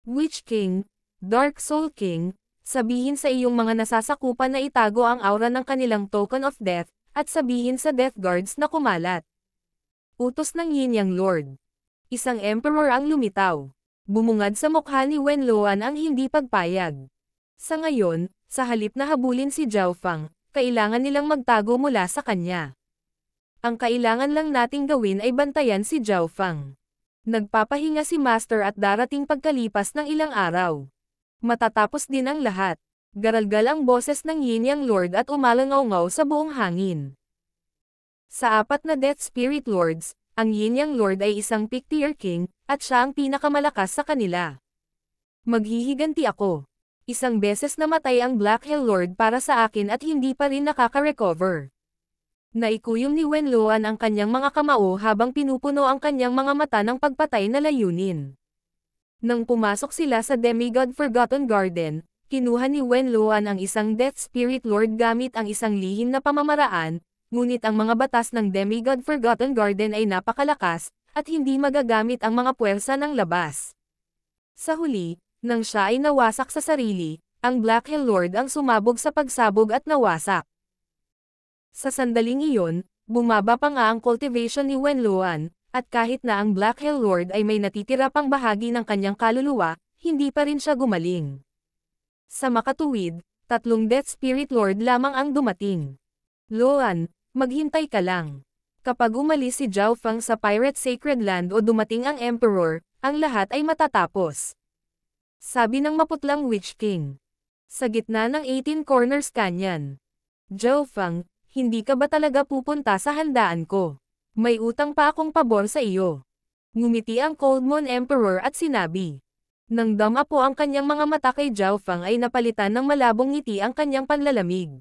Witch King, Dark Soul King, sabihin sa iyong mga nasasakupan na itago ang aura ng kanilang token of death, at sabihin sa Death Guards na kumalat. Utos ng Yin Yang Lord. Isang Emperor ang lumitaw. Bumungad sa mukha ni Wen Luan ang hindi pagpayag. Sa ngayon, sa halip na habulin si Zhao Feng, kailangan nilang magtago mula sa kanya. Ang kailangan lang nating gawin ay bantayan si Zhao Feng. Nagpapahinga si Master at darating pagkalipas ng ilang araw. Matatapos din ang lahat. Garalgal ang boses ng Yin Yang Lord at umalangaw-ngaw sa buong hangin. Sa 4 na Death Spirit Lords, ang Yin Yang Lord ay isang Pictier King, at siya ang pinakamalakas sa kanila. Maghihiganti ako. Isang beses namatay ang Black Hell Lord para sa akin at hindi pa rin nakaka-recover. Naikuyom ni Wen Luan ang kanyang mga kamao habang pinupuno ang kanyang mga mata ng pagpatay na layunin. Nang pumasok sila sa Demigod Forgotten Garden, kinuha ni Wen Luan ang isang Death Spirit Lord gamit ang isang lihim na pamamaraan, ngunit ang mga batas ng Demigod Forgotten Garden ay napakalakas, at hindi magagamit ang mga puwersa ng labas. Sa huli, nang siya ay nawasak sa sarili, ang Black Hell Lord ang sumabog sa pagsabog at nawasak. Sa sandaling iyon, bumaba pa nga ang cultivation ni Wen Luan, at kahit na ang Black Hell Lord ay may natitira pang bahagi ng kanyang kaluluwa, hindi pa rin siya gumaling. Sa makatuwid, 3 Death Spirit Lord lamang ang dumating. Luan, maghintay ka lang. Kapag umalis si Zhao Feng sa Pirate Sacred Land o dumating ang Emperor, ang lahat ay matatapos. Sabi ng maputlang Witch King. Sa gitna ng 18 Corners Canyon. Zhao Feng, hindi ka ba talaga pupunta sa handaan ko? May utang pa akong pabor sa iyo. Ngumiti ang Cold Moon Emperor at sinabi. Nang dama po ang kanyang mga mata kay Zhao Fang ay napalitan ng malabong ngiti ang kanyang panlalamig.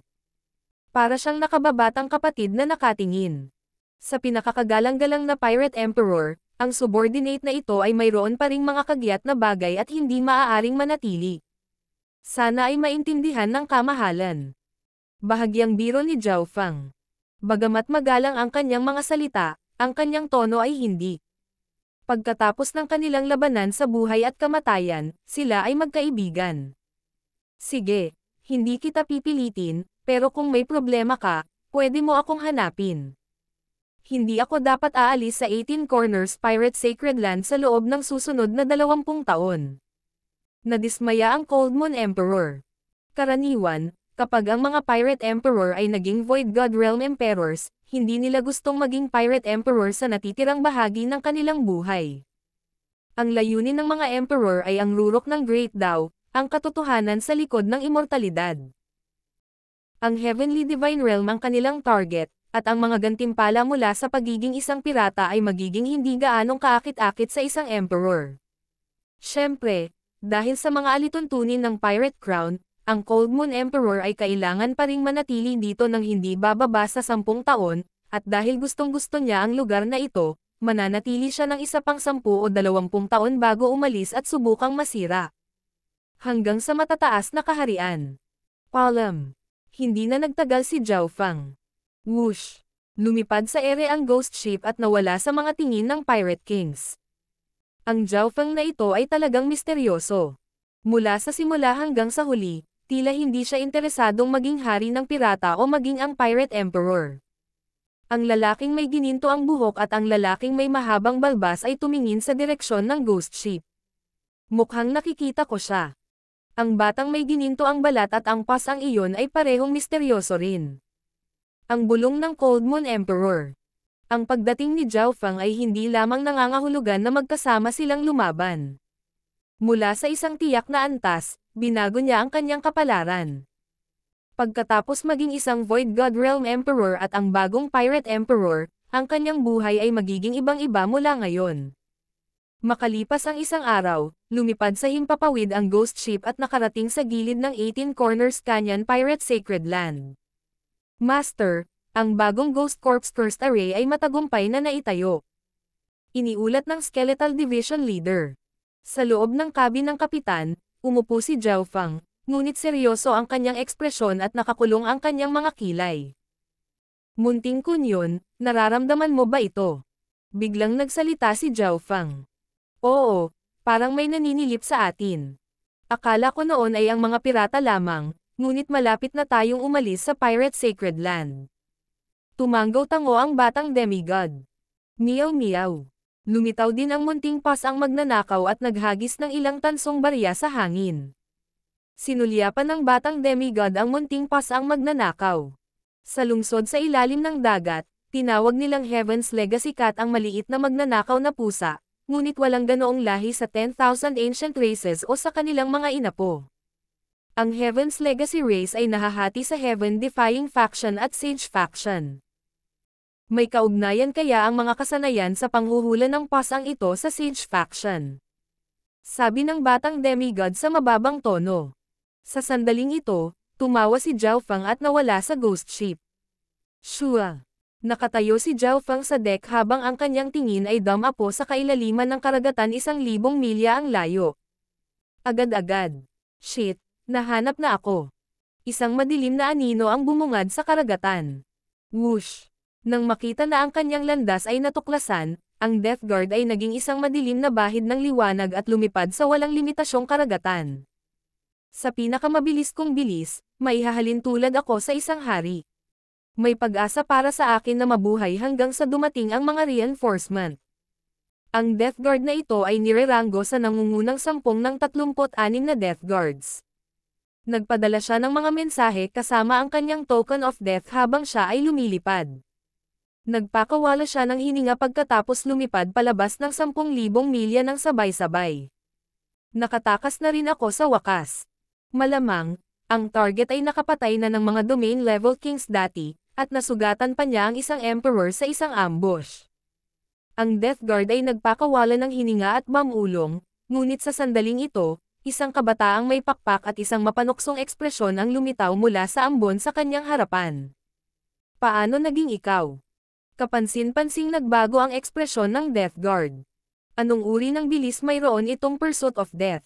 Para siyang nakababatang kapatid na nakatingin. Sa pinakakagalang-galang na Pirate Emperor, ang subordinate na ito ay mayroon pa ring mga kagyat na bagay at hindi maaaring manatili. Sana ay maintindihan ng kamahalan. Bahagyang biro ni Zhao Fang. Bagamat magalang ang kanyang mga salita, ang kanyang tono ay hindi. Pagkatapos ng kanilang labanan sa buhay at kamatayan, sila ay magkaibigan. Sige, hindi kita pipilitin, pero kung may problema ka, pwede mo akong hanapin. Hindi ako dapat aalis sa 18 Corners Pirate Sacred Land sa loob ng susunod na 20 taon. Nadismaya ang Cold Moon Emperor. Karaniwan, kapag ang mga Pirate Emperor ay naging Void God Realm Emperors, hindi nila gustong maging Pirate Emperor sa natitirang bahagi ng kanilang buhay. Ang layunin ng mga Emperor ay ang rurok ng Great Tao, ang katotohanan sa likod ng immortalidad. Ang Heavenly Divine Realm ang kanilang target, at ang mga gantimpala mula sa pagiging isang pirata ay magiging hindi gaanong kaakit-akit sa isang Emperor. Siyempre, dahil sa mga alituntunin ng Pirate Crown, ang Cold Moon Emperor ay kailangan pa ring manatili dito ng hindi bababa sa 10 taon, at dahil gustong-gusto niya ang lugar na ito, mananatili siya ng isa pang 10 o 20 taon bago umalis at subukang masira. Hanggang sa matataas na kaharian. Palam. Hindi na nagtagal si Zhao Fang. Whoosh! Lumipad sa ere ang ghost ship at nawala sa mga tingin ng Pirate Kings. Ang Zhao Fang na ito ay talagang misteryoso. Mula sa simula hanggang sa huli, tila hindi siya interesadong maging hari ng pirata o maging ang Pirate Emperor. Ang lalaking may gininto ang buhok at ang lalaking may mahabang balbas ay tumingin sa direksyon ng ghost ship. Mukhang nakikita ko siya. Ang batang may gininto ang balat at ang pas ang iyon ay parehong misteryoso rin. Ang bulong ng Cold Moon Emperor. Ang pagdating ni Zhao Fang ay hindi lamang nangangahulugan na magkasama silang lumaban. Mula sa isang tiyak na antas, binago niya ang kanyang kapalaran. Pagkatapos maging isang Void God Realm Emperor at ang bagong Pirate Emperor, ang kanyang buhay ay magiging ibang-iba mula ngayon. Makalipas ang isang araw, lumipad sa himpapawid ang ghost ship at nakarating sa gilid ng 18 Corners Canyon Pirate Sacred Land. Master, ang bagong Ghost Corps First Array ay matagumpay na naitayo. Iniulat ng Skeletal Division Leader. Sa loob ng cabin ng kapitan, umupo si Zhao Fang, ngunit seryoso ang kanyang ekspresyon at nakakulong ang kanyang mga kilay. Munting kunyon, nararamdaman mo ba ito? Biglang nagsalita si Zhao Fang. Oo, parang may naninilip sa atin. Akala ko noon ay ang mga pirata lamang, ngunit malapit na tayong umalis sa Pirate Sacred Land. Tumanggaw-tango ang batang demigod. Miyaw-miyaw. Lumitaw din ang munting pas ang magnanakaw at naghagis ng ilang tansong barya sa hangin. Sinulyapan ng batang demigod ang munting pas ang magnanakaw. Sa lungsod sa ilalim ng dagat, tinawag nilang Heaven's Legacy Cat ang maliit na magnanakaw na pusa, ngunit walang ganoong lahi sa 10,000 ancient races o sa kanilang mga inapo. Ang Heaven's Legacy race ay nahahati sa Heaven-defying faction at Sage faction. May kaugnayan kaya ang mga kasanayan sa panghuhula ng pasang ito sa Sage faction? Sabi ng batang demigod sa mababang tono. Sa sandaling ito, tumawa si Zhao Fang at nawala sa ghost ship. Shua! Nakatayo si Zhao Fang sa deck habang ang kanyang tingin ay damapo sa kailaliman ng karagatan 1,000 milya ang layo. Agad-agad. Shit, nahanap na ako. Isang madilim na anino ang bumungad sa karagatan. Whoosh! Nang makita na ang kanyang landas ay natuklasan, ang Death Guard ay naging isang madilim na bahid ng liwanag at lumipad sa walang limitasyong karagatan. Sa pinakamabilis kong bilis, maihahalin tulad ako sa isang hari. May pag-asa para sa akin na mabuhay hanggang sa dumating ang mga reinforcement. Ang Death Guard na ito ay nireranggo sa nangungunang 10 ng 36 na Death Guards. Nagpadala siya ng mga mensahe kasama ang kanyang token of death habang siya ay lumilipad. Nagpakawala siya ng hininga pagkatapos lumipad palabas ng 10,000 milya ng sabay-sabay. Nakatakas na rin ako sa wakas. Malamang, ang target ay nakapatay na ng mga domain level kings dati, at nasugatan pa niya ang isang emperor sa isang ambush. Ang Death Guard ay nagpakawala ng hininga at mamulong, Ngunit sa sandaling ito, isang kabataang may pakpak at isang mapanuksong ekspresyon ang lumitaw mula sa ambon sa kanyang harapan. Paano naging ikaw? Kapansin-pansing nagbago ang ekspresyon ng Death Guard. Anong uri ng bilis mayroon itong Pursuit of Death?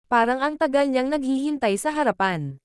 Parang ang tagal niyang naghihintay sa harapan.